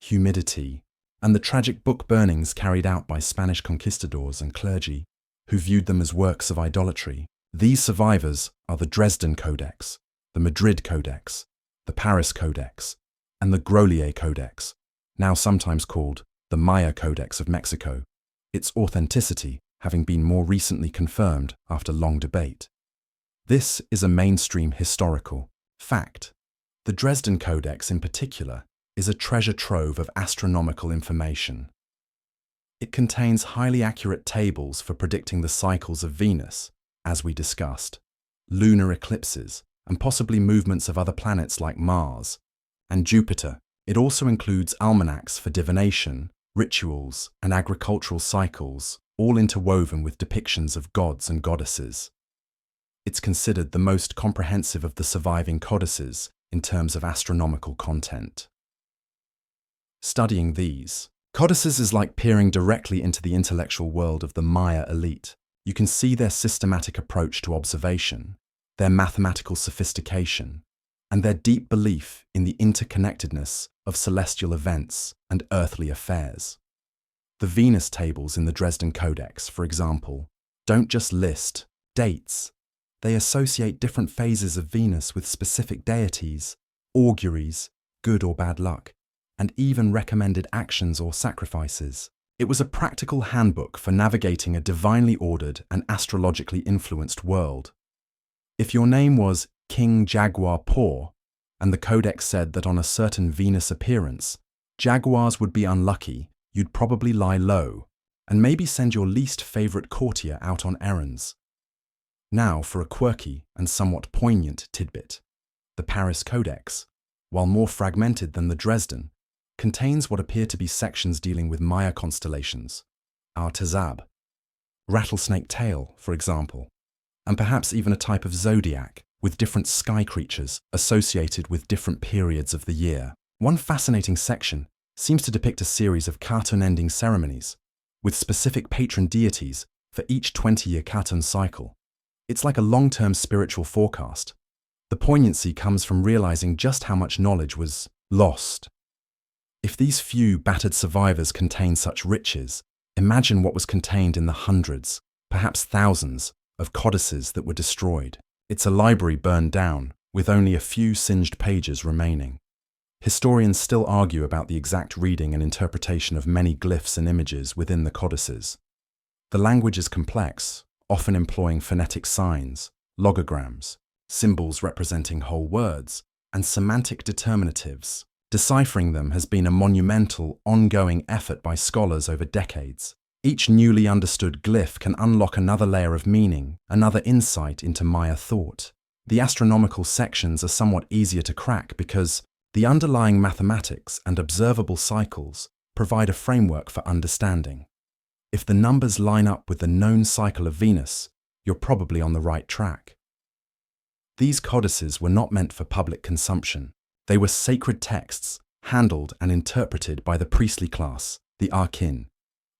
humidity, and the tragic book burnings carried out by Spanish conquistadors and clergy, who viewed them as works of idolatry. These survivors are the Dresden Codex, the Madrid Codex, the Paris Codex, and the Grolier Codex, now sometimes called the Maya Codex of Mexico, its authenticity having been more recently confirmed after long debate. This is a mainstream historical fact. The Dresden Codex in particular is a treasure trove of astronomical information. It contains highly accurate tables for predicting the cycles of Venus, as we discussed, lunar eclipses, and possibly movements of other planets like Mars and Jupiter. It also includes almanacs for divination, rituals, and agricultural cycles, all interwoven with depictions of gods and goddesses. It's considered the most comprehensive of the surviving codices in terms of astronomical content. Studying these codices is like peering directly into the intellectual world of the Maya elite. You can see their systematic approach to observation, their mathematical sophistication, and their deep belief in the interconnectedness of celestial events and earthly affairs. The Venus tables in the Dresden Codex, for example, don't just list dates. They associate different phases of Venus with specific deities, auguries, good or bad luck, and even recommended actions or sacrifices. It was a practical handbook for navigating a divinely ordered and astrologically influenced world. If your name was King Jaguar Paw, and the codex said that on a certain Venus appearance, jaguars would be unlucky, you'd probably lie low, and maybe send your least favorite courtier out on errands. Now for a quirky and somewhat poignant tidbit. The Paris Codex, while more fragmented than the Dresden, contains what appear to be sections dealing with Maya constellations, our Tezab, rattlesnake tail, for example, and perhaps even a type of zodiac with different sky creatures associated with different periods of the year. One fascinating section seems to depict a series of Carton-ending ceremonies with specific patron deities for each 20-year Carton cycle. It's like a long-term spiritual forecast. The poignancy comes from realizing just how much knowledge was lost. If these few battered survivors contain such riches, imagine what was contained in the hundreds, perhaps thousands, of codices that were destroyed. It's a library burned down, with only a few singed pages remaining. Historians still argue about the exact reading and interpretation of many glyphs and images within the codices. The language is complex, often employing phonetic signs, logograms, symbols representing whole words, and semantic determinatives. Deciphering them has been a monumental, ongoing effort by scholars over decades. Each newly understood glyph can unlock another layer of meaning, another insight into Maya thought. The astronomical sections are somewhat easier to crack because the underlying mathematics and observable cycles provide a framework for understanding. If the numbers line up with the known cycle of Venus, you're probably on the right track. These codices were not meant for public consumption. They were sacred texts, handled and interpreted by the priestly class, the archin.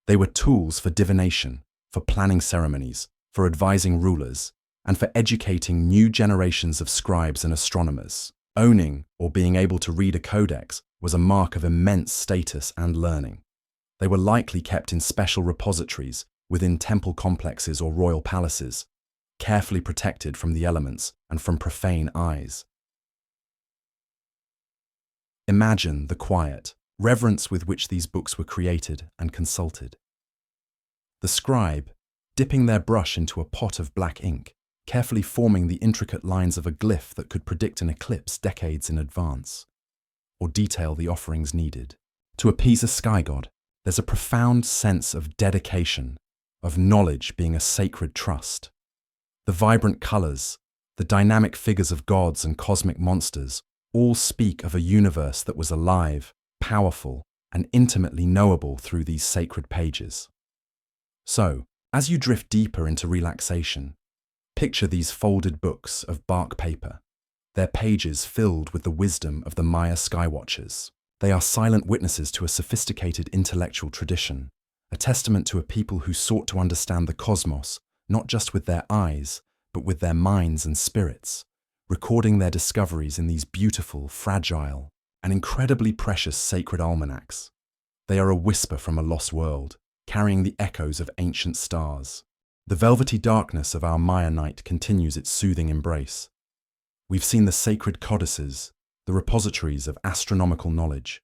They were tools for divination, for planning ceremonies, for advising rulers, and for educating new generations of scribes and astronomers. Owning or being able to read a codex was a mark of immense status and learning. They were likely kept in special repositories within temple complexes or royal palaces, carefully protected from the elements and from profane eyes. Imagine the quiet reverence with which these books were created and consulted. The scribe, dipping their brush into a pot of black ink, carefully forming the intricate lines of a glyph that could predict an eclipse decades in advance, or detail the offerings needed. To appease a sky god, there's a profound sense of dedication, of knowledge being a sacred trust. The vibrant colors, the dynamic figures of gods and cosmic monsters, all speak of a universe that was alive, powerful, and intimately knowable through these sacred pages. So, as you drift deeper into relaxation, picture these folded books of bark paper, their pages filled with the wisdom of the Maya skywatchers. They are silent witnesses to a sophisticated intellectual tradition, a testament to a people who sought to understand the cosmos, not just with their eyes, but with their minds and spirits, recording their discoveries in these beautiful, fragile, and incredibly precious sacred almanacs. They are a whisper from a lost world, carrying the echoes of ancient stars. The velvety darkness of our Maya night continues its soothing embrace. We've seen the sacred codices, the repositories of astronomical knowledge.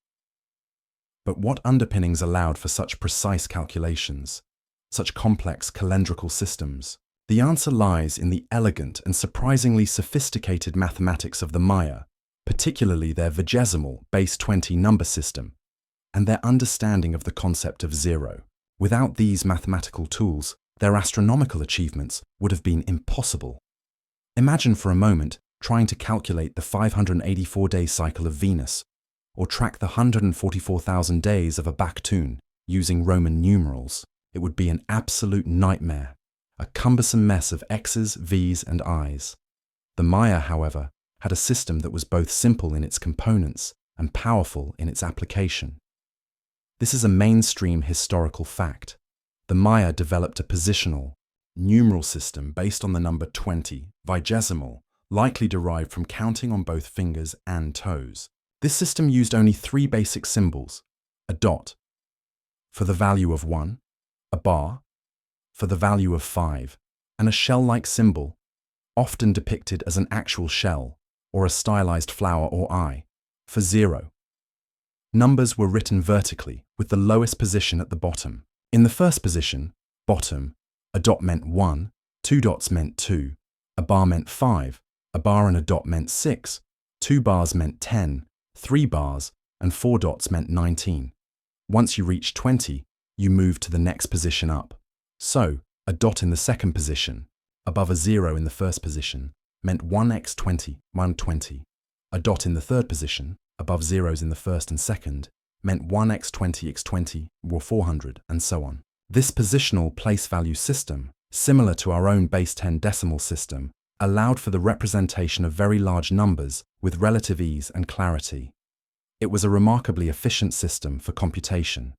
But what underpinnings allowed for such precise calculations, such complex calendrical systems? The answer lies in the elegant and surprisingly sophisticated mathematics of the Maya, particularly their vigesimal base 20 number system, and their understanding of the concept of zero. Without these mathematical tools, their astronomical achievements would have been impossible. Imagine for a moment trying to calculate the 584-day cycle of Venus, or track the 144,000 days of a Bakhtun using Roman numerals. It would be an absolute nightmare, a cumbersome mess of X's, V's, and I's. The Maya, however, had a system that was both simple in its components and powerful in its application. This is a mainstream historical fact. The Maya developed a positional, numeral system based on the number 20, vigesimal, likely derived from counting on both fingers and toes. This system used only three basic symbols: a dot for the value of 1, a bar for the value of 5, and a shell-like symbol, often depicted as an actual shell or a stylized flower or eye, for 0. Numbers were written vertically, with the lowest position at the bottom. In the first position, bottom, a dot meant 1, 2 dots meant 2, a bar meant 5, a bar and a dot meant 6, 2 bars meant 10, 3 bars, and 4 dots meant 19. Once you reach 20, you move to the next position up. So, a dot in the second position, above a 0 in the first position, meant 1x20, 120. A dot in the third position, above zeros in the first and second, meant 1x20x20 or 400, and so on. This positional place value system, similar to our own base 10 decimal system, allowed for the representation of very large numbers with relative ease and clarity. It was a remarkably efficient system for computation.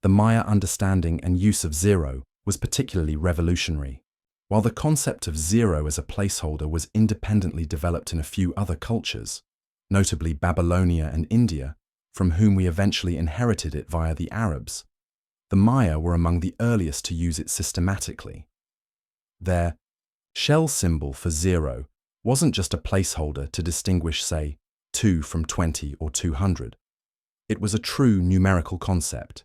The Maya understanding and use of 0 was particularly revolutionary. While the concept of 0 as a placeholder was independently developed in a few other cultures, notably Babylonia and India, from whom we eventually inherited it via the Arabs, the Maya were among the earliest to use it systematically. Their shell symbol for 0 wasn't just a placeholder to distinguish, say, 2 from 20 or 200. It was a true numerical concept.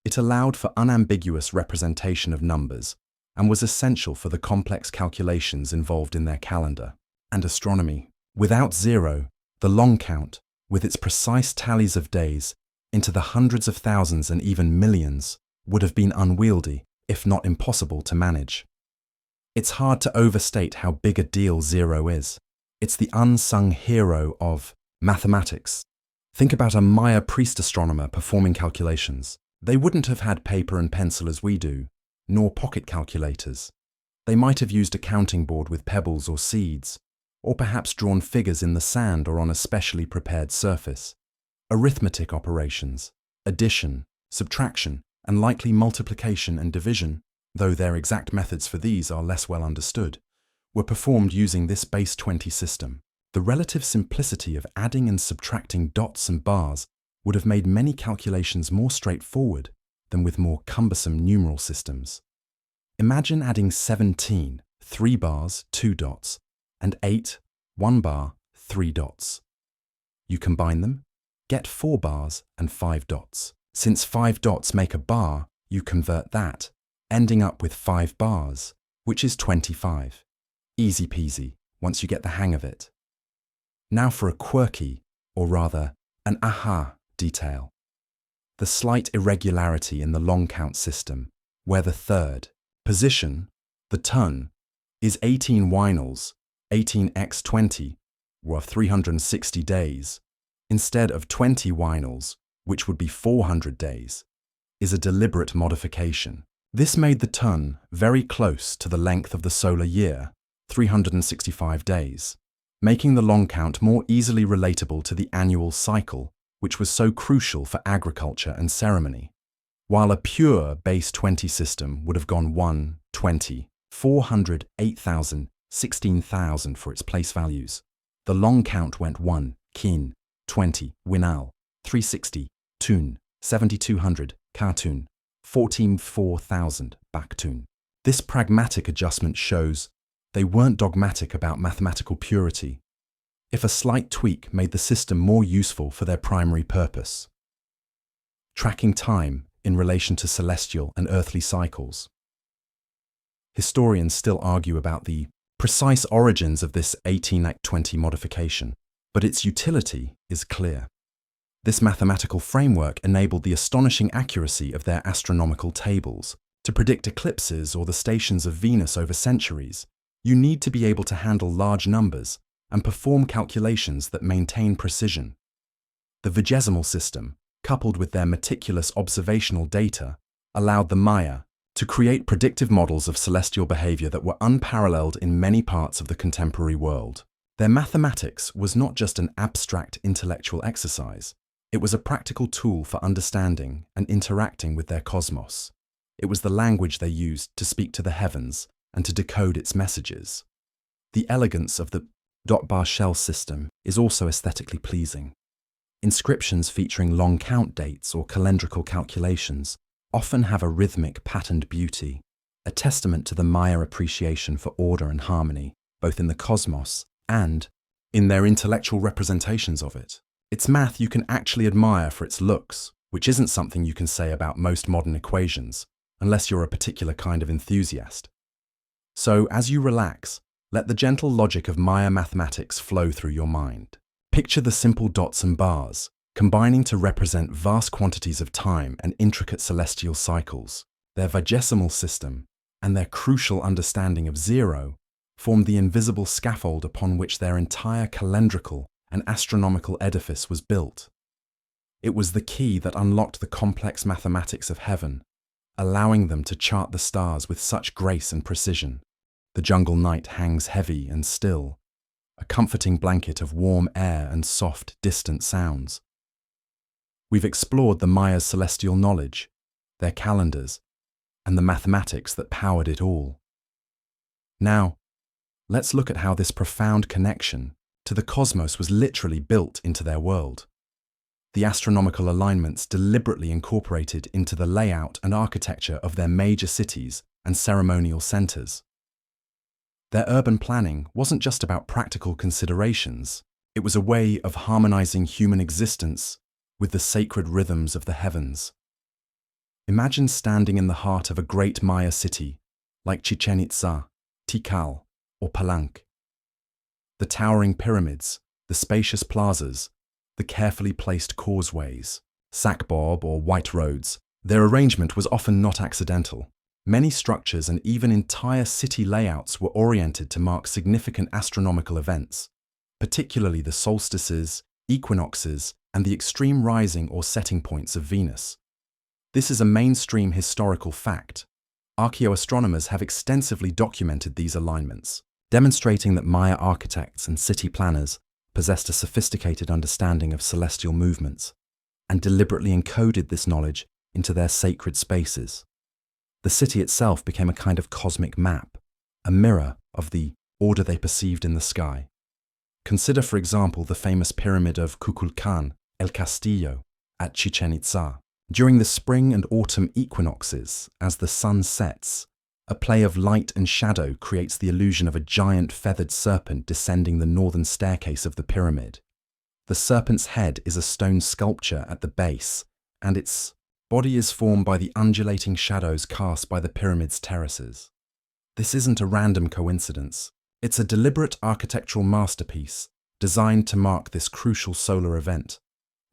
It allowed for unambiguous representation of numbers and was essential for the complex calculations involved in their calendar and astronomy. Without 0, the long count, with its precise tallies of days, into the hundreds of thousands and even millions, would have been unwieldy, if not impossible to manage. It's hard to overstate how big a deal 0 is. It's the unsung hero of mathematics. Think about a Maya priest astronomer performing calculations. They wouldn't have had paper and pencil as we do, nor pocket calculators. They might have used a counting board with pebbles or seeds, or perhaps drawn figures in the sand or on a specially prepared surface. Arithmetic operations, addition, subtraction, and likely multiplication and division, though their exact methods for these are less well understood, were performed using this base 20 system. The relative simplicity of adding and subtracting dots and bars would have made many calculations more straightforward than with more cumbersome numeral systems. Imagine adding 17, 3 bars, 2 dots, and 8, 1 bar, 3 dots. You combine them, get 4 bars and 5 dots. Since 5 dots make a bar, you convert that, ending up with 5 bars, which is 25. Easy peasy, once you get the hang of it. Now for a quirky, or rather, an aha detail. The slight irregularity in the long count system, where the third position, the ton, is 18 winals, 18x20, or 360 days, instead of 20 winals, which would be 400 days, is a deliberate modification. This made the ton very close to the length of the solar year, 365 days, making the long count more easily relatable to the annual cycle, which was so crucial for agriculture and ceremony. While a pure base 20 system would have gone 1, 20, 400, 8,000, 16,000 for its place values, the long count went 1, kin, 20, winal, 360, tun, 7,200, katun, 14,4,000, baktun. This pragmatic adjustment shows they weren't dogmatic about mathematical purity, if a slight tweak made the system more useful for their primary purpose: tracking time in relation to celestial and earthly cycles. Historians still argue about the precise origins of this 18x20 modification, but its utility is clear. This mathematical framework enabled the astonishing accuracy of their astronomical tables. To predict eclipses or the stations of Venus over centuries, you need to be able to handle large numbers and perform calculations that maintain precision. The vigesimal system, coupled with their meticulous observational data, allowed the Maya to create predictive models of celestial behavior that were unparalleled in many parts of the contemporary world. Their mathematics was not just an abstract intellectual exercise, it was a practical tool for understanding and interacting with their cosmos. It was the language they used to speak to the heavens and to decode its messages. The elegance of the dot-bar shell system is also aesthetically pleasing. Inscriptions featuring long count dates or calendrical calculations often have a rhythmic, patterned beauty, a testament to the Maya appreciation for order and harmony, both in the cosmos and in their intellectual representations of it. It's math you can actually admire for its looks, which isn't something you can say about most modern equations, unless you're a particular kind of enthusiast. So, as you relax, let the gentle logic of Maya mathematics flow through your mind. Picture the simple dots and bars, combining to represent vast quantities of time and intricate celestial cycles. Their vigesimal system and their crucial understanding of zero formed the invisible scaffold upon which their entire calendrical and astronomical edifice was built. It was the key that unlocked the complex mathematics of heaven, allowing them to chart the stars with such grace and precision. The jungle night hangs heavy and still, a comforting blanket of warm air and soft, distant sounds. We've explored the Maya's celestial knowledge, their calendars, and the mathematics that powered it all. Now, let's look at how this profound connection to the cosmos was literally built into their world. The astronomical alignments deliberately incorporated into the layout and architecture of their major cities and ceremonial centers. Their urban planning wasn't just about practical considerations, it was a way of harmonizing human existence with the sacred rhythms of the heavens. Imagine standing in the heart of a great Maya city like Chichen Itza, Tikal, or Palenque. The towering pyramids, the spacious plazas, the carefully placed causeways, sakbob or white roads, their arrangement was often not accidental. Many structures and even entire city layouts were oriented to mark significant astronomical events, particularly the solstices, equinoxes, and the extreme rising or setting points of Venus. This is a mainstream historical fact. Archaeoastronomers have extensively documented these alignments, demonstrating that Maya architects and city planners possessed a sophisticated understanding of celestial movements and deliberately encoded this knowledge into their sacred spaces. The city itself became a kind of cosmic map, a mirror of the order they perceived in the sky. Consider, for example, the famous pyramid of Kukulkan, El Castillo, at Chichen Itza. During the spring and autumn equinoxes, as the sun sets, a play of light and shadow creates the illusion of a giant feathered serpent descending the northern staircase of the pyramid. The serpent's head is a stone sculpture at the base, and its body is formed by the undulating shadows cast by the pyramid's terraces. This isn't a random coincidence. It's a deliberate architectural masterpiece designed to mark this crucial solar event,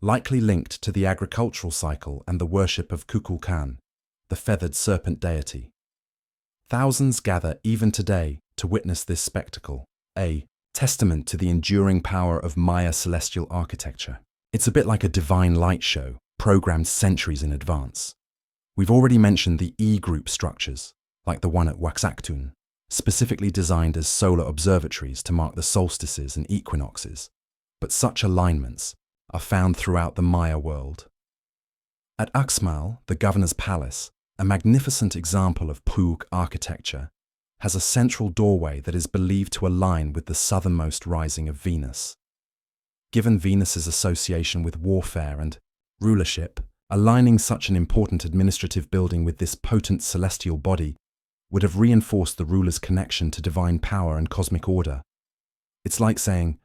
likely linked to the agricultural cycle and the worship of Kukulkan, the feathered serpent deity. Thousands gather even today to witness this spectacle, a testament to the enduring power of Maya celestial architecture. It's a bit like a divine light show, programmed centuries in advance. We've already mentioned the E-group structures, like the one at Waxactun, specifically designed as solar observatories to mark the solstices and equinoxes. But such alignments are found throughout the Maya world. At Uxmal, the governor's palace, a magnificent example of Puuc architecture, has a central doorway that is believed to align with the southernmost rising of Venus. Given Venus's association with warfare and rulership, aligning such an important administrative building with this potent celestial body would have reinforced the ruler's connection to divine power and cosmic order. It's like saying,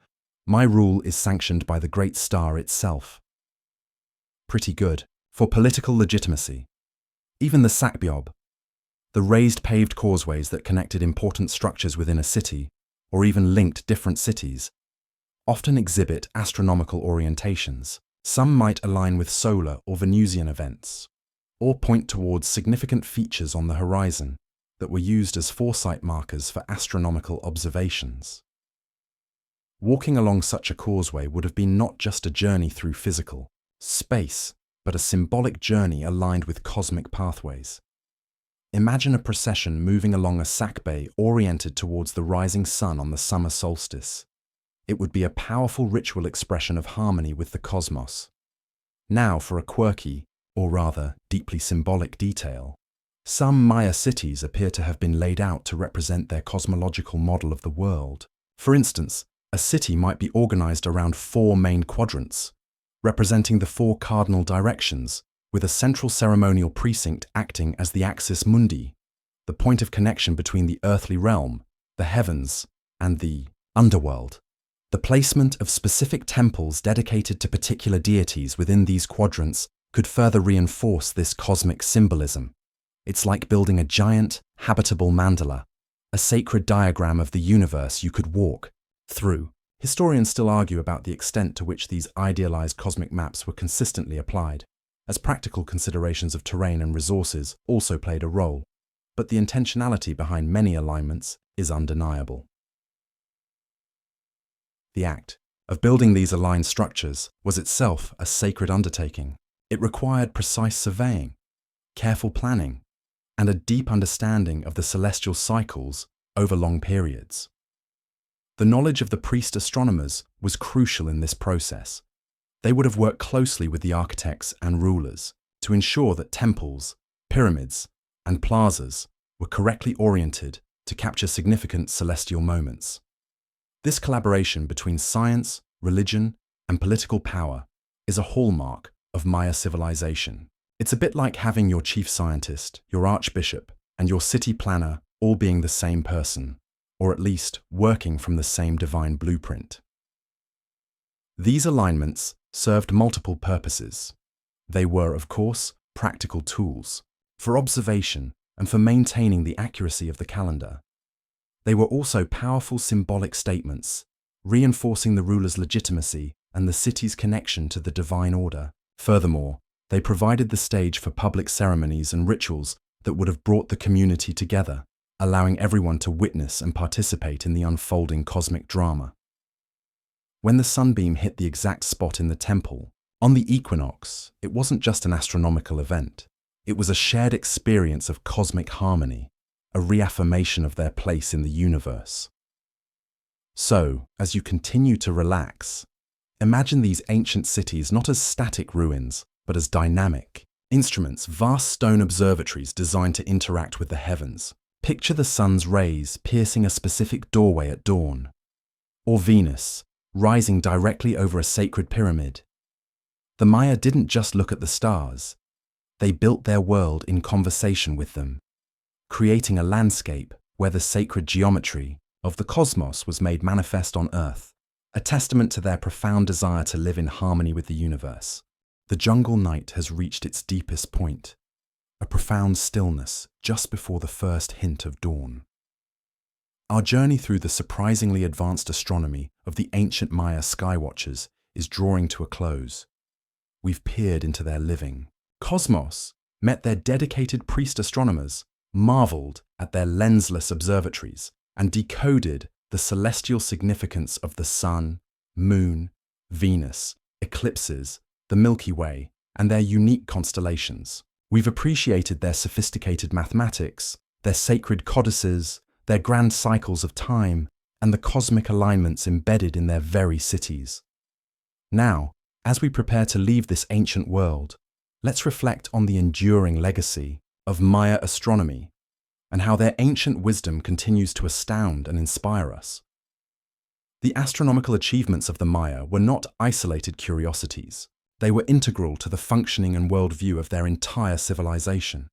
"My rule is sanctioned by the great star itself." Pretty good. For political legitimacy, even the sakbyob, the raised paved causeways that connected important structures within a city, or even linked different cities, often exhibit astronomical orientations. Some might align with solar or Venusian events, or point towards significant features on the horizon that were used as foresight markers for astronomical observations. Walking along such a causeway would have been not just a journey through physical space, but a symbolic journey aligned with cosmic pathways. Imagine a procession moving along a sakbe oriented towards the rising sun on the summer solstice. It would be a powerful ritual expression of harmony with the cosmos. Now for a quirky, or rather deeply symbolic detail. Some Maya cities appear to have been laid out to represent their cosmological model of the world. For instance, a city might be organized around 4 main quadrants, representing the four cardinal directions, with a central ceremonial precinct acting as the axis mundi, the point of connection between the earthly realm, the heavens, and the underworld. The placement of specific temples dedicated to particular deities within these quadrants could further reinforce this cosmic symbolism. It's like building a giant, habitable mandala, a sacred diagram of the universe you could walk through. Historians still argue about the extent to which these idealized cosmic maps were consistently applied, as practical considerations of terrain and resources also played a role, but the intentionality behind many alignments is undeniable. The act of building these aligned structures was itself a sacred undertaking. It required precise surveying, careful planning, and a deep understanding of the celestial cycles over long periods. The knowledge of the priest astronomers was crucial in this process. They would have worked closely with the architects and rulers to ensure that temples, pyramids, and plazas were correctly oriented to capture significant celestial moments. This collaboration between science, religion, and political power is a hallmark of Maya civilization. It's a bit like having your chief scientist, your archbishop, and your city planner all being the same person, or at least working from the same divine blueprint. These alignments served multiple purposes. They were, of course, practical tools for observation and for maintaining the accuracy of the calendar. They were also powerful symbolic statements, reinforcing the ruler's legitimacy and the city's connection to the divine order. Furthermore, they provided the stage for public ceremonies and rituals that would have brought the community together, allowing everyone to witness and participate in the unfolding cosmic drama. When the sunbeam hit the exact spot in the temple, on the equinox, it wasn't just an astronomical event. It was a shared experience of cosmic harmony, a reaffirmation of their place in the universe. So, as you continue to relax, imagine these ancient cities not as static ruins, but as dynamic instruments, vast stone observatories designed to interact with the heavens. Picture the sun's rays piercing a specific doorway at dawn, or Venus rising directly over a sacred pyramid. The Maya didn't just look at the stars, they built their world in conversation with them, creating a landscape where the sacred geometry of the cosmos was made manifest on Earth, a testament to their profound desire to live in harmony with the universe. The jungle night has reached its deepest point, a profound stillness just before the first hint of dawn. Our journey through the surprisingly advanced astronomy of the ancient Maya skywatchers is drawing to a close. We've peered into their living cosmos, met their dedicated priest astronomers, marveled at their lensless observatories, and decoded the celestial significance of the sun, moon, Venus, eclipses, the Milky Way, and their unique constellations. We've appreciated their sophisticated mathematics, their sacred codices, their grand cycles of time, and the cosmic alignments embedded in their very cities. Now, as we prepare to leave this ancient world, let's reflect on the enduring legacy of Maya astronomy and how their ancient wisdom continues to astound and inspire us. The astronomical achievements of the Maya were not isolated curiosities. They were integral to the functioning and worldview of their entire civilization.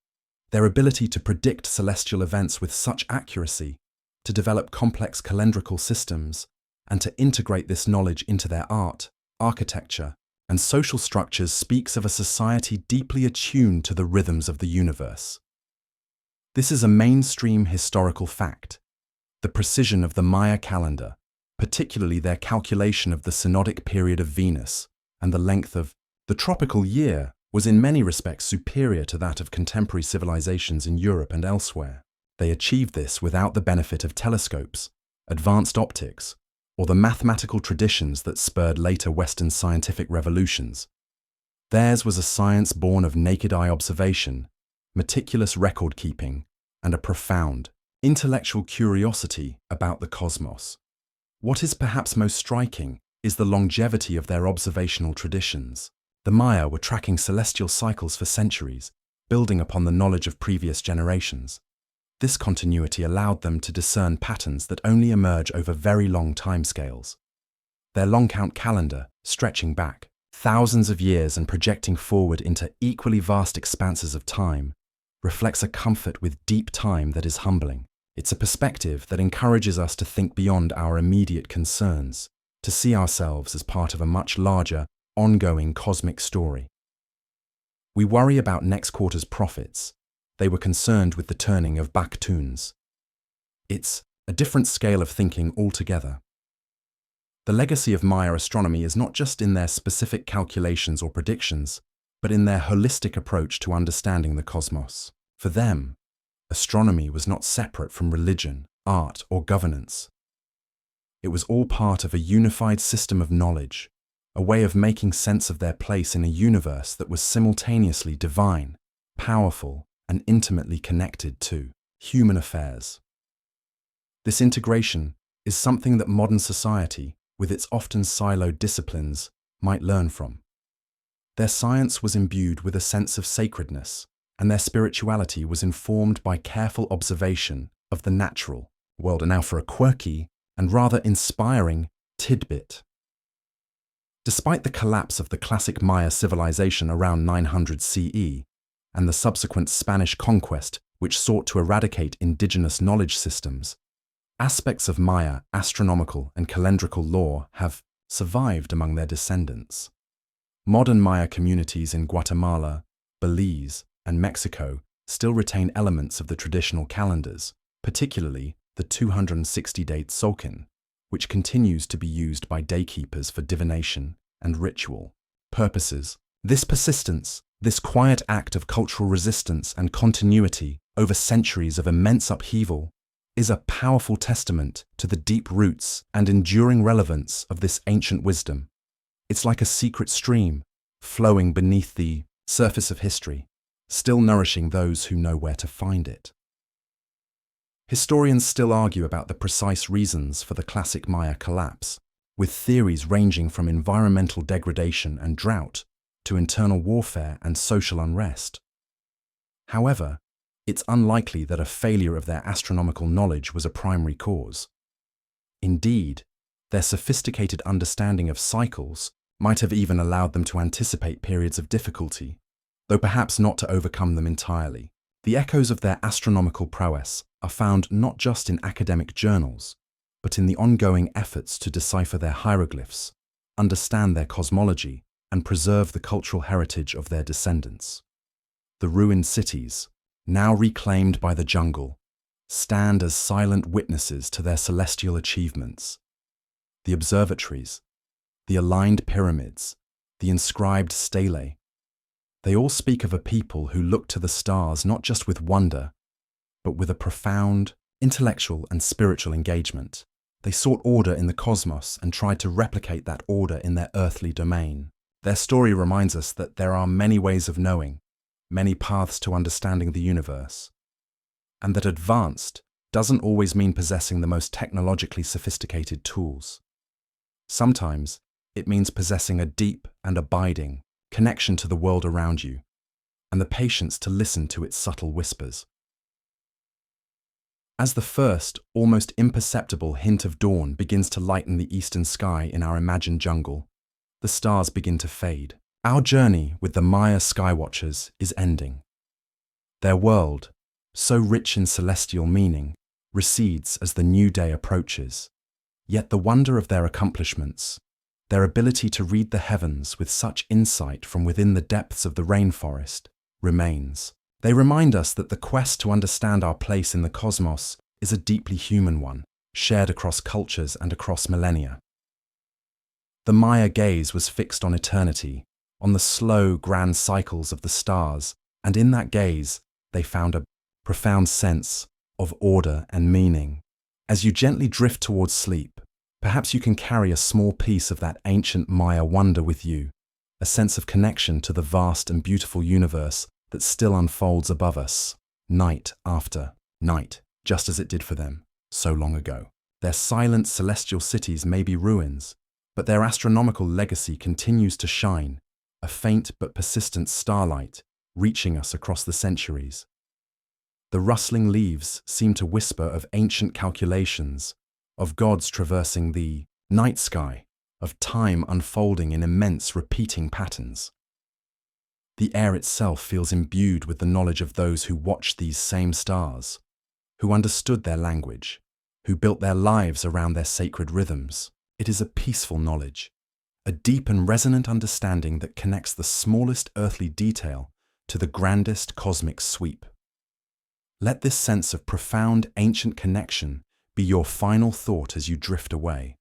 Their ability to predict celestial events with such accuracy, to develop complex calendrical systems, and to integrate this knowledge into their art, architecture, and social structures speaks of a society deeply attuned to the rhythms of the universe. This is a mainstream historical fact. The precision of the Maya calendar, particularly their calculation of the synodic period of Venus and the length of the tropical year, was in many respects superior to that of contemporary civilizations in Europe and elsewhere. They achieved this without the benefit of telescopes, advanced optics, or the mathematical traditions that spurred later Western scientific revolutions. Theirs was a science born of naked eye observation, meticulous record-keeping, and a profound, intellectual curiosity about the cosmos. What is perhaps most striking is the longevity of their observational traditions. The Maya were tracking celestial cycles for centuries, building upon the knowledge of previous generations. This continuity allowed them to discern patterns that only emerge over very long timescales. Their long-count calendar, stretching back thousands of years and projecting forward into equally vast expanses of time, reflects a comfort with deep time that is humbling. It's a perspective that encourages us to think beyond our immediate concerns, to see ourselves as part of a much larger, ongoing cosmic story. We worry about next quarter's profits. They were concerned with the turning of back tunes. It's a different scale of thinking altogether. The legacy of Maya astronomy is not just in their specific calculations or predictions, but in their holistic approach to understanding the cosmos. For them, astronomy was not separate from religion, art, or governance. It was all part of a unified system of knowledge, a way of making sense of their place in a universe that was simultaneously divine, powerful, and intimately connected to human affairs. This integration is something that modern society, with its often siloed disciplines, might learn from. Their science was imbued with a sense of sacredness, and their spirituality was informed by careful observation of the natural world. And now for a quirky and rather inspiring tidbit. Despite the collapse of the classic Maya civilization around 900 CE and the subsequent Spanish conquest which sought to eradicate indigenous knowledge systems, aspects of Maya astronomical and calendrical lore have survived among their descendants. Modern Maya communities in Guatemala, Belize, and Mexico still retain elements of the traditional calendars, particularly the 260-date Tzolk'in, which continues to be used by daykeepers for divination and ritual purposes. This persistence, this quiet act of cultural resistance and continuity over centuries of immense upheaval, is a powerful testament to the deep roots and enduring relevance of this ancient wisdom. It's like a secret stream, flowing beneath the surface of history, still nourishing those who know where to find it. Historians still argue about the precise reasons for the classic Maya collapse, with theories ranging from environmental degradation and drought to internal warfare and social unrest. However, it's unlikely that a failure of their astronomical knowledge was a primary cause. Indeed, their sophisticated understanding of cycles might have even allowed them to anticipate periods of difficulty, though perhaps not to overcome them entirely. The echoes of their astronomical prowess are found not just in academic journals, but in the ongoing efforts to decipher their hieroglyphs, understand their cosmology, and preserve the cultural heritage of their descendants. The ruined cities, now reclaimed by the jungle, stand as silent witnesses to their celestial achievements. The observatories, the aligned pyramids, the inscribed stelae, they all speak of a people who looked to the stars not just with wonder, but with a profound intellectual and spiritual engagement. They sought order in the cosmos and tried to replicate that order in their earthly domain. Their story reminds us that there are many ways of knowing, many paths to understanding the universe, and that advanced doesn't always mean possessing the most technologically sophisticated tools. Sometimes it means possessing a deep and abiding connection to the world around you, and the patience to listen to its subtle whispers. As the first, almost imperceptible hint of dawn begins to lighten the eastern sky in our imagined jungle, the stars begin to fade. Our journey with the Maya skywatchers is ending. Their world, so rich in celestial meaning, recedes as the new day approaches. Yet the wonder of their accomplishments, their ability to read the heavens with such insight from within the depths of the rainforest, remains. They remind us that the quest to understand our place in the cosmos is a deeply human one, shared across cultures and across millennia. The Maya gaze was fixed on eternity, on the slow, grand cycles of the stars, and in that gaze, they found a profound sense of order and meaning. As you gently drift towards sleep, perhaps you can carry a small piece of that ancient Maya wonder with you, a sense of connection to the vast and beautiful universe that still unfolds above us, night after night, just as it did for them so long ago. Their silent celestial cities may be ruins, but their astronomical legacy continues to shine, a faint but persistent starlight reaching us across the centuries. The rustling leaves seem to whisper of ancient calculations, of gods traversing the night sky, of time unfolding in immense repeating patterns. The air itself feels imbued with the knowledge of those who watched these same stars, who understood their language, who built their lives around their sacred rhythms. It is a peaceful knowledge, a deep and resonant understanding that connects the smallest earthly detail to the grandest cosmic sweep. Let this sense of profound ancient connection be your final thought as you drift away.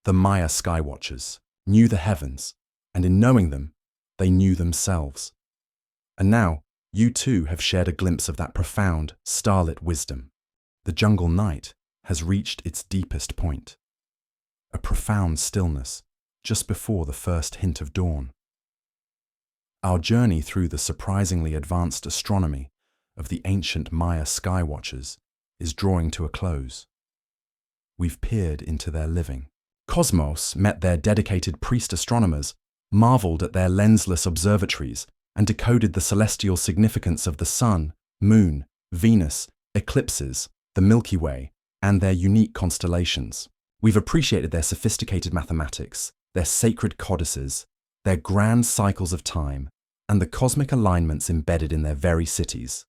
The Maya skywatchers knew the heavens, and in knowing them, they knew themselves. And now, you too have shared a glimpse of that profound, starlit wisdom. The jungle night has reached its deepest point. A profound stillness just before the first hint of dawn. Our journey through the surprisingly advanced astronomy of the ancient Maya skywatchers is drawing to a close. We've peered into their living cosmos, met their dedicated priest astronomers, marveled at their lensless observatories, and decoded the celestial significance of the Sun, Moon, Venus, eclipses, the Milky Way, and their unique constellations. We've appreciated their sophisticated mathematics, their sacred codices, their grand cycles of time, and the cosmic alignments embedded in their very cities.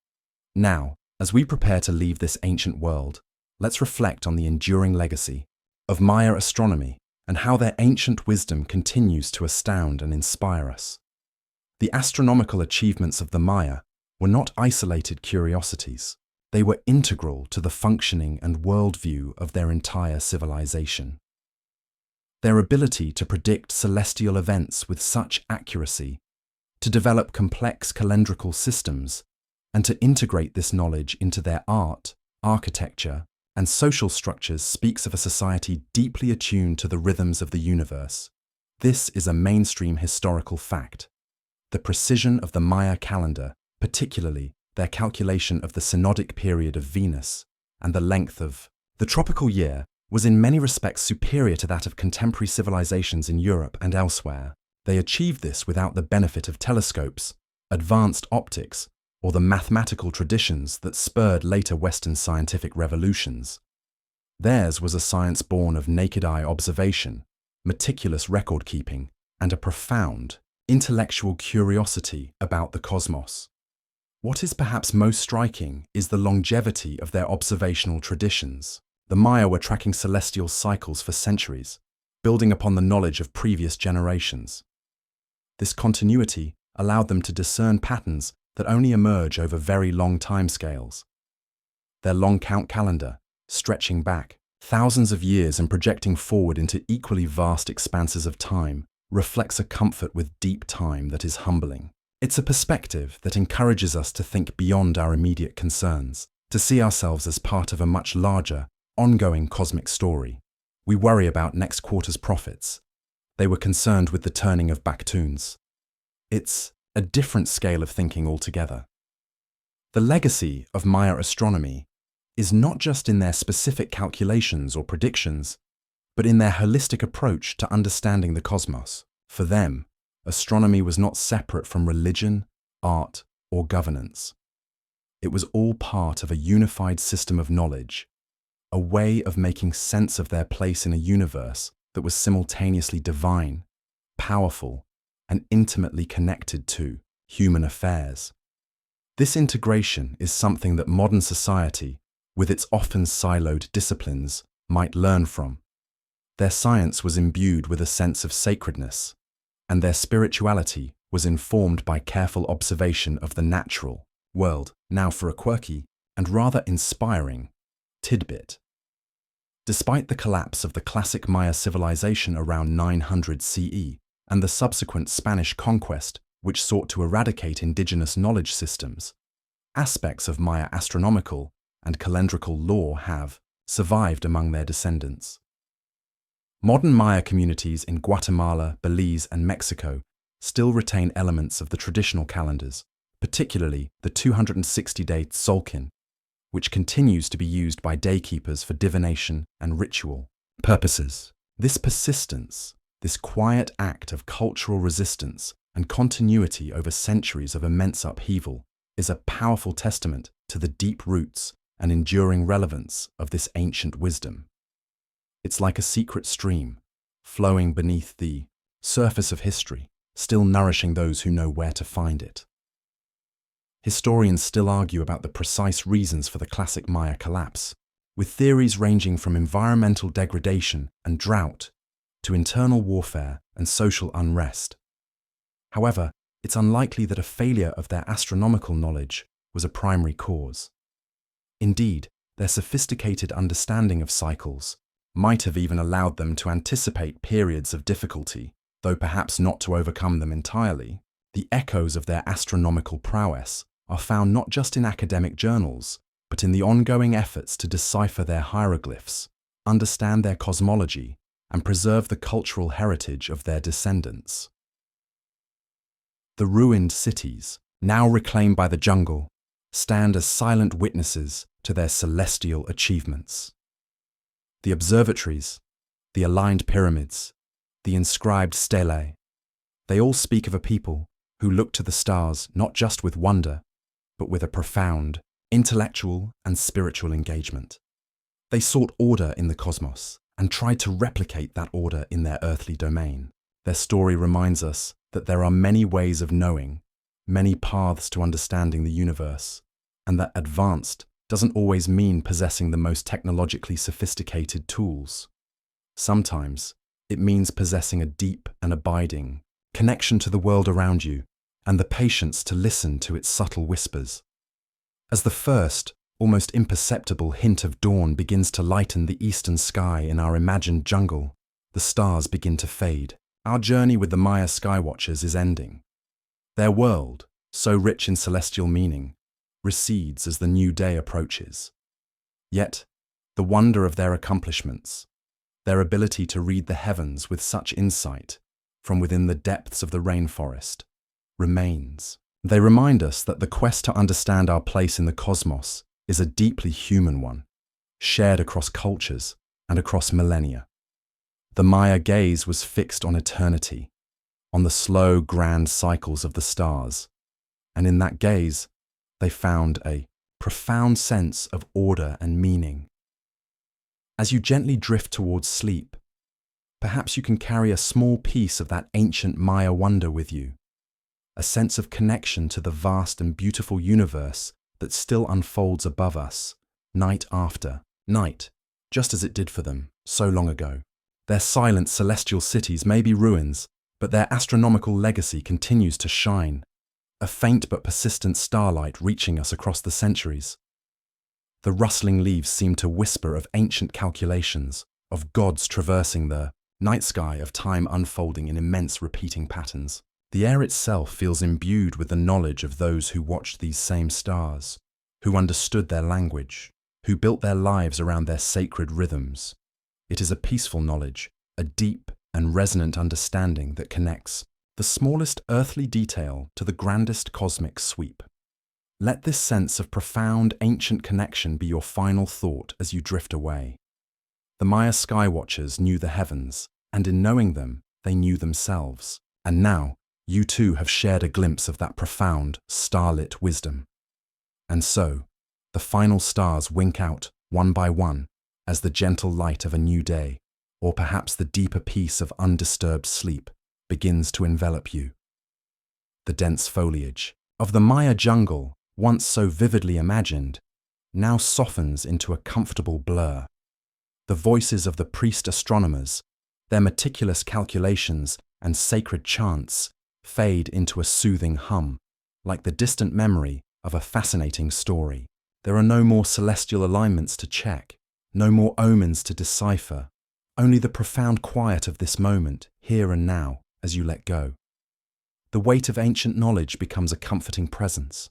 Now, as we prepare to leave this ancient world, let's reflect on the enduring legacy of Maya astronomy and how their ancient wisdom continues to astound and inspire us. The astronomical achievements of the Maya were not isolated curiosities. They were integral to the functioning and worldview of their entire civilization. Their ability to predict celestial events with such accuracy, to develop complex calendrical systems, and to integrate this knowledge into their art, architecture, and social structures speaks of a society deeply attuned to the rhythms of the universe. This is a mainstream historical fact. The precision of the Maya calendar, particularly their calculation of the synodic period of Venus and the length of the tropical year, was in many respects superior to that of contemporary civilizations in Europe and elsewhere. They achieved this without the benefit of telescopes, advanced optics, or the mathematical traditions that spurred later Western scientific revolutions. Theirs was a science born of naked-eye observation, meticulous record-keeping, and a profound, intellectual curiosity about the cosmos. What is perhaps most striking is the longevity of their observational traditions. The Maya were tracking celestial cycles for centuries, building upon the knowledge of previous generations. This continuity allowed them to discern patterns that only emerge over very long timescales. Their long count calendar, stretching back thousands of years and projecting forward into equally vast expanses of time, reflects a comfort with deep time that is humbling. It's a perspective that encourages us to think beyond our immediate concerns, to see ourselves as part of a much larger, ongoing cosmic story. We worry about next quarter's profits. They were concerned with the turning of back-toons. It's a different scale of thinking altogether. The legacy of Maya astronomy is not just in their specific calculations or predictions, but in their holistic approach to understanding the cosmos. For them, astronomy was not separate from religion, art, or governance. It was all part of a unified system of knowledge, a way of making sense of their place in a universe that was simultaneously divine, powerful, and intimately connected to human affairs. This integration is something that modern society, with its often siloed disciplines, might learn from. Their science was imbued with a sense of sacredness, and their spirituality was informed by careful observation of the natural world. Now for a quirky and rather inspiring tidbit. Despite the collapse of the classic Maya civilization around 900 CE and the subsequent Spanish conquest, which sought to eradicate indigenous knowledge systems, aspects of Maya astronomical and calendrical lore have survived among their descendants. Modern Maya communities in Guatemala, Belize, and Mexico still retain elements of the traditional calendars, particularly the 260-day Tzolkin, which continues to be used by daykeepers for divination and ritual purposes. This persistence, this quiet act of cultural resistance and continuity over centuries of immense upheaval, is a powerful testament to the deep roots and enduring relevance of this ancient wisdom. It's like a secret stream, flowing beneath the surface of history, still nourishing those who know where to find it. Historians still argue about the precise reasons for the classic Maya collapse, with theories ranging from environmental degradation and drought to internal warfare and social unrest. However, it's unlikely that a failure of their astronomical knowledge was a primary cause. Indeed, their sophisticated understanding of cycles might have even allowed them to anticipate periods of difficulty, though perhaps not to overcome them entirely. The echoes of their astronomical prowess are found not just in academic journals, but in the ongoing efforts to decipher their hieroglyphs, understand their cosmology, and preserve the cultural heritage of their descendants. The ruined cities, now reclaimed by the jungle, stand as silent witnesses to their celestial achievements. The observatories, the aligned pyramids, the inscribed stelae, they all speak of a people who look to the stars not just with wonder, but with a profound intellectual and spiritual engagement. They sought order in the cosmos and tried to replicate that order in their earthly domain. Their story reminds us that there are many ways of knowing, many paths to understanding the universe, and that advanced doesn't always mean possessing the most technologically sophisticated tools. Sometimes it means possessing a deep and abiding connection to the world around you and the patience to listen to its subtle whispers. As the first, almost imperceptible hint of dawn begins to lighten the eastern sky in our imagined jungle, the stars begin to fade. Our journey with the Maya skywatchers is ending. Their world, so rich in celestial meaning, recedes as the new day approaches. Yet, the wonder of their accomplishments, their ability to read the heavens with such insight from within the depths of the rainforest, remains. They remind us that the quest to understand our place in the cosmos is a deeply human one, shared across cultures and across millennia. The Maya gaze was fixed on eternity, on the slow, grand cycles of the stars, and in that gaze, they found a profound sense of order and meaning. As you gently drift towards sleep, perhaps you can carry a small piece of that ancient Maya wonder with you, a sense of connection to the vast and beautiful universe that still unfolds above us, night after night, just as it did for them so long ago. Their silent celestial cities may be ruins, but their astronomical legacy continues to shine, a faint but persistent starlight reaching us across the centuries. The rustling leaves seem to whisper of ancient calculations, of gods traversing the night sky, of time unfolding in immense repeating patterns. The air itself feels imbued with the knowledge of those who watched these same stars, who understood their language, who built their lives around their sacred rhythms. It is a peaceful knowledge, a deep and resonant understanding that connects the smallest earthly detail to the grandest cosmic sweep. Let this sense of profound ancient connection be your final thought as you drift away. The Maya skywatchers knew the heavens, and in knowing them, they knew themselves. And now, you too have shared a glimpse of that profound, starlit wisdom. And so, the final stars wink out, one by one, as the gentle light of a new day, or perhaps the deeper peace of undisturbed sleep, begins to envelop you. The dense foliage of the Maya jungle, once so vividly imagined, now softens into a comfortable blur. The voices of the priest astronomers, their meticulous calculations and sacred chants, fade into a soothing hum, like the distant memory of a fascinating story. There are no more celestial alignments to check, no more omens to decipher, only the profound quiet of this moment, here and now, as you let go. The weight of ancient knowledge becomes a comforting presence,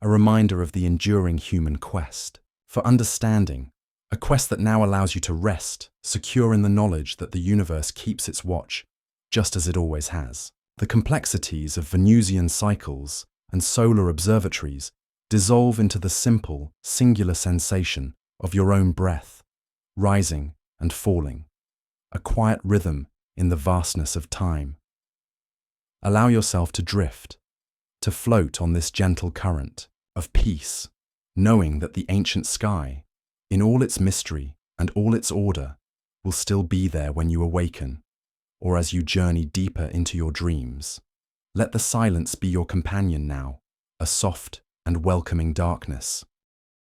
a reminder of the enduring human quest for understanding, a quest that now allows you to rest, secure in the knowledge that the universe keeps its watch, just as it always has. The complexities of Venusian cycles and solar observatories dissolve into the simple, singular sensation of your own breath, rising and falling, a quiet rhythm in the vastness of time. Allow yourself to drift, to float on this gentle current of peace, knowing that the ancient sky, in all its mystery and all its order, will still be there when you awaken, or as you journey deeper into your dreams. Let the silence be your companion now, a soft and welcoming darkness.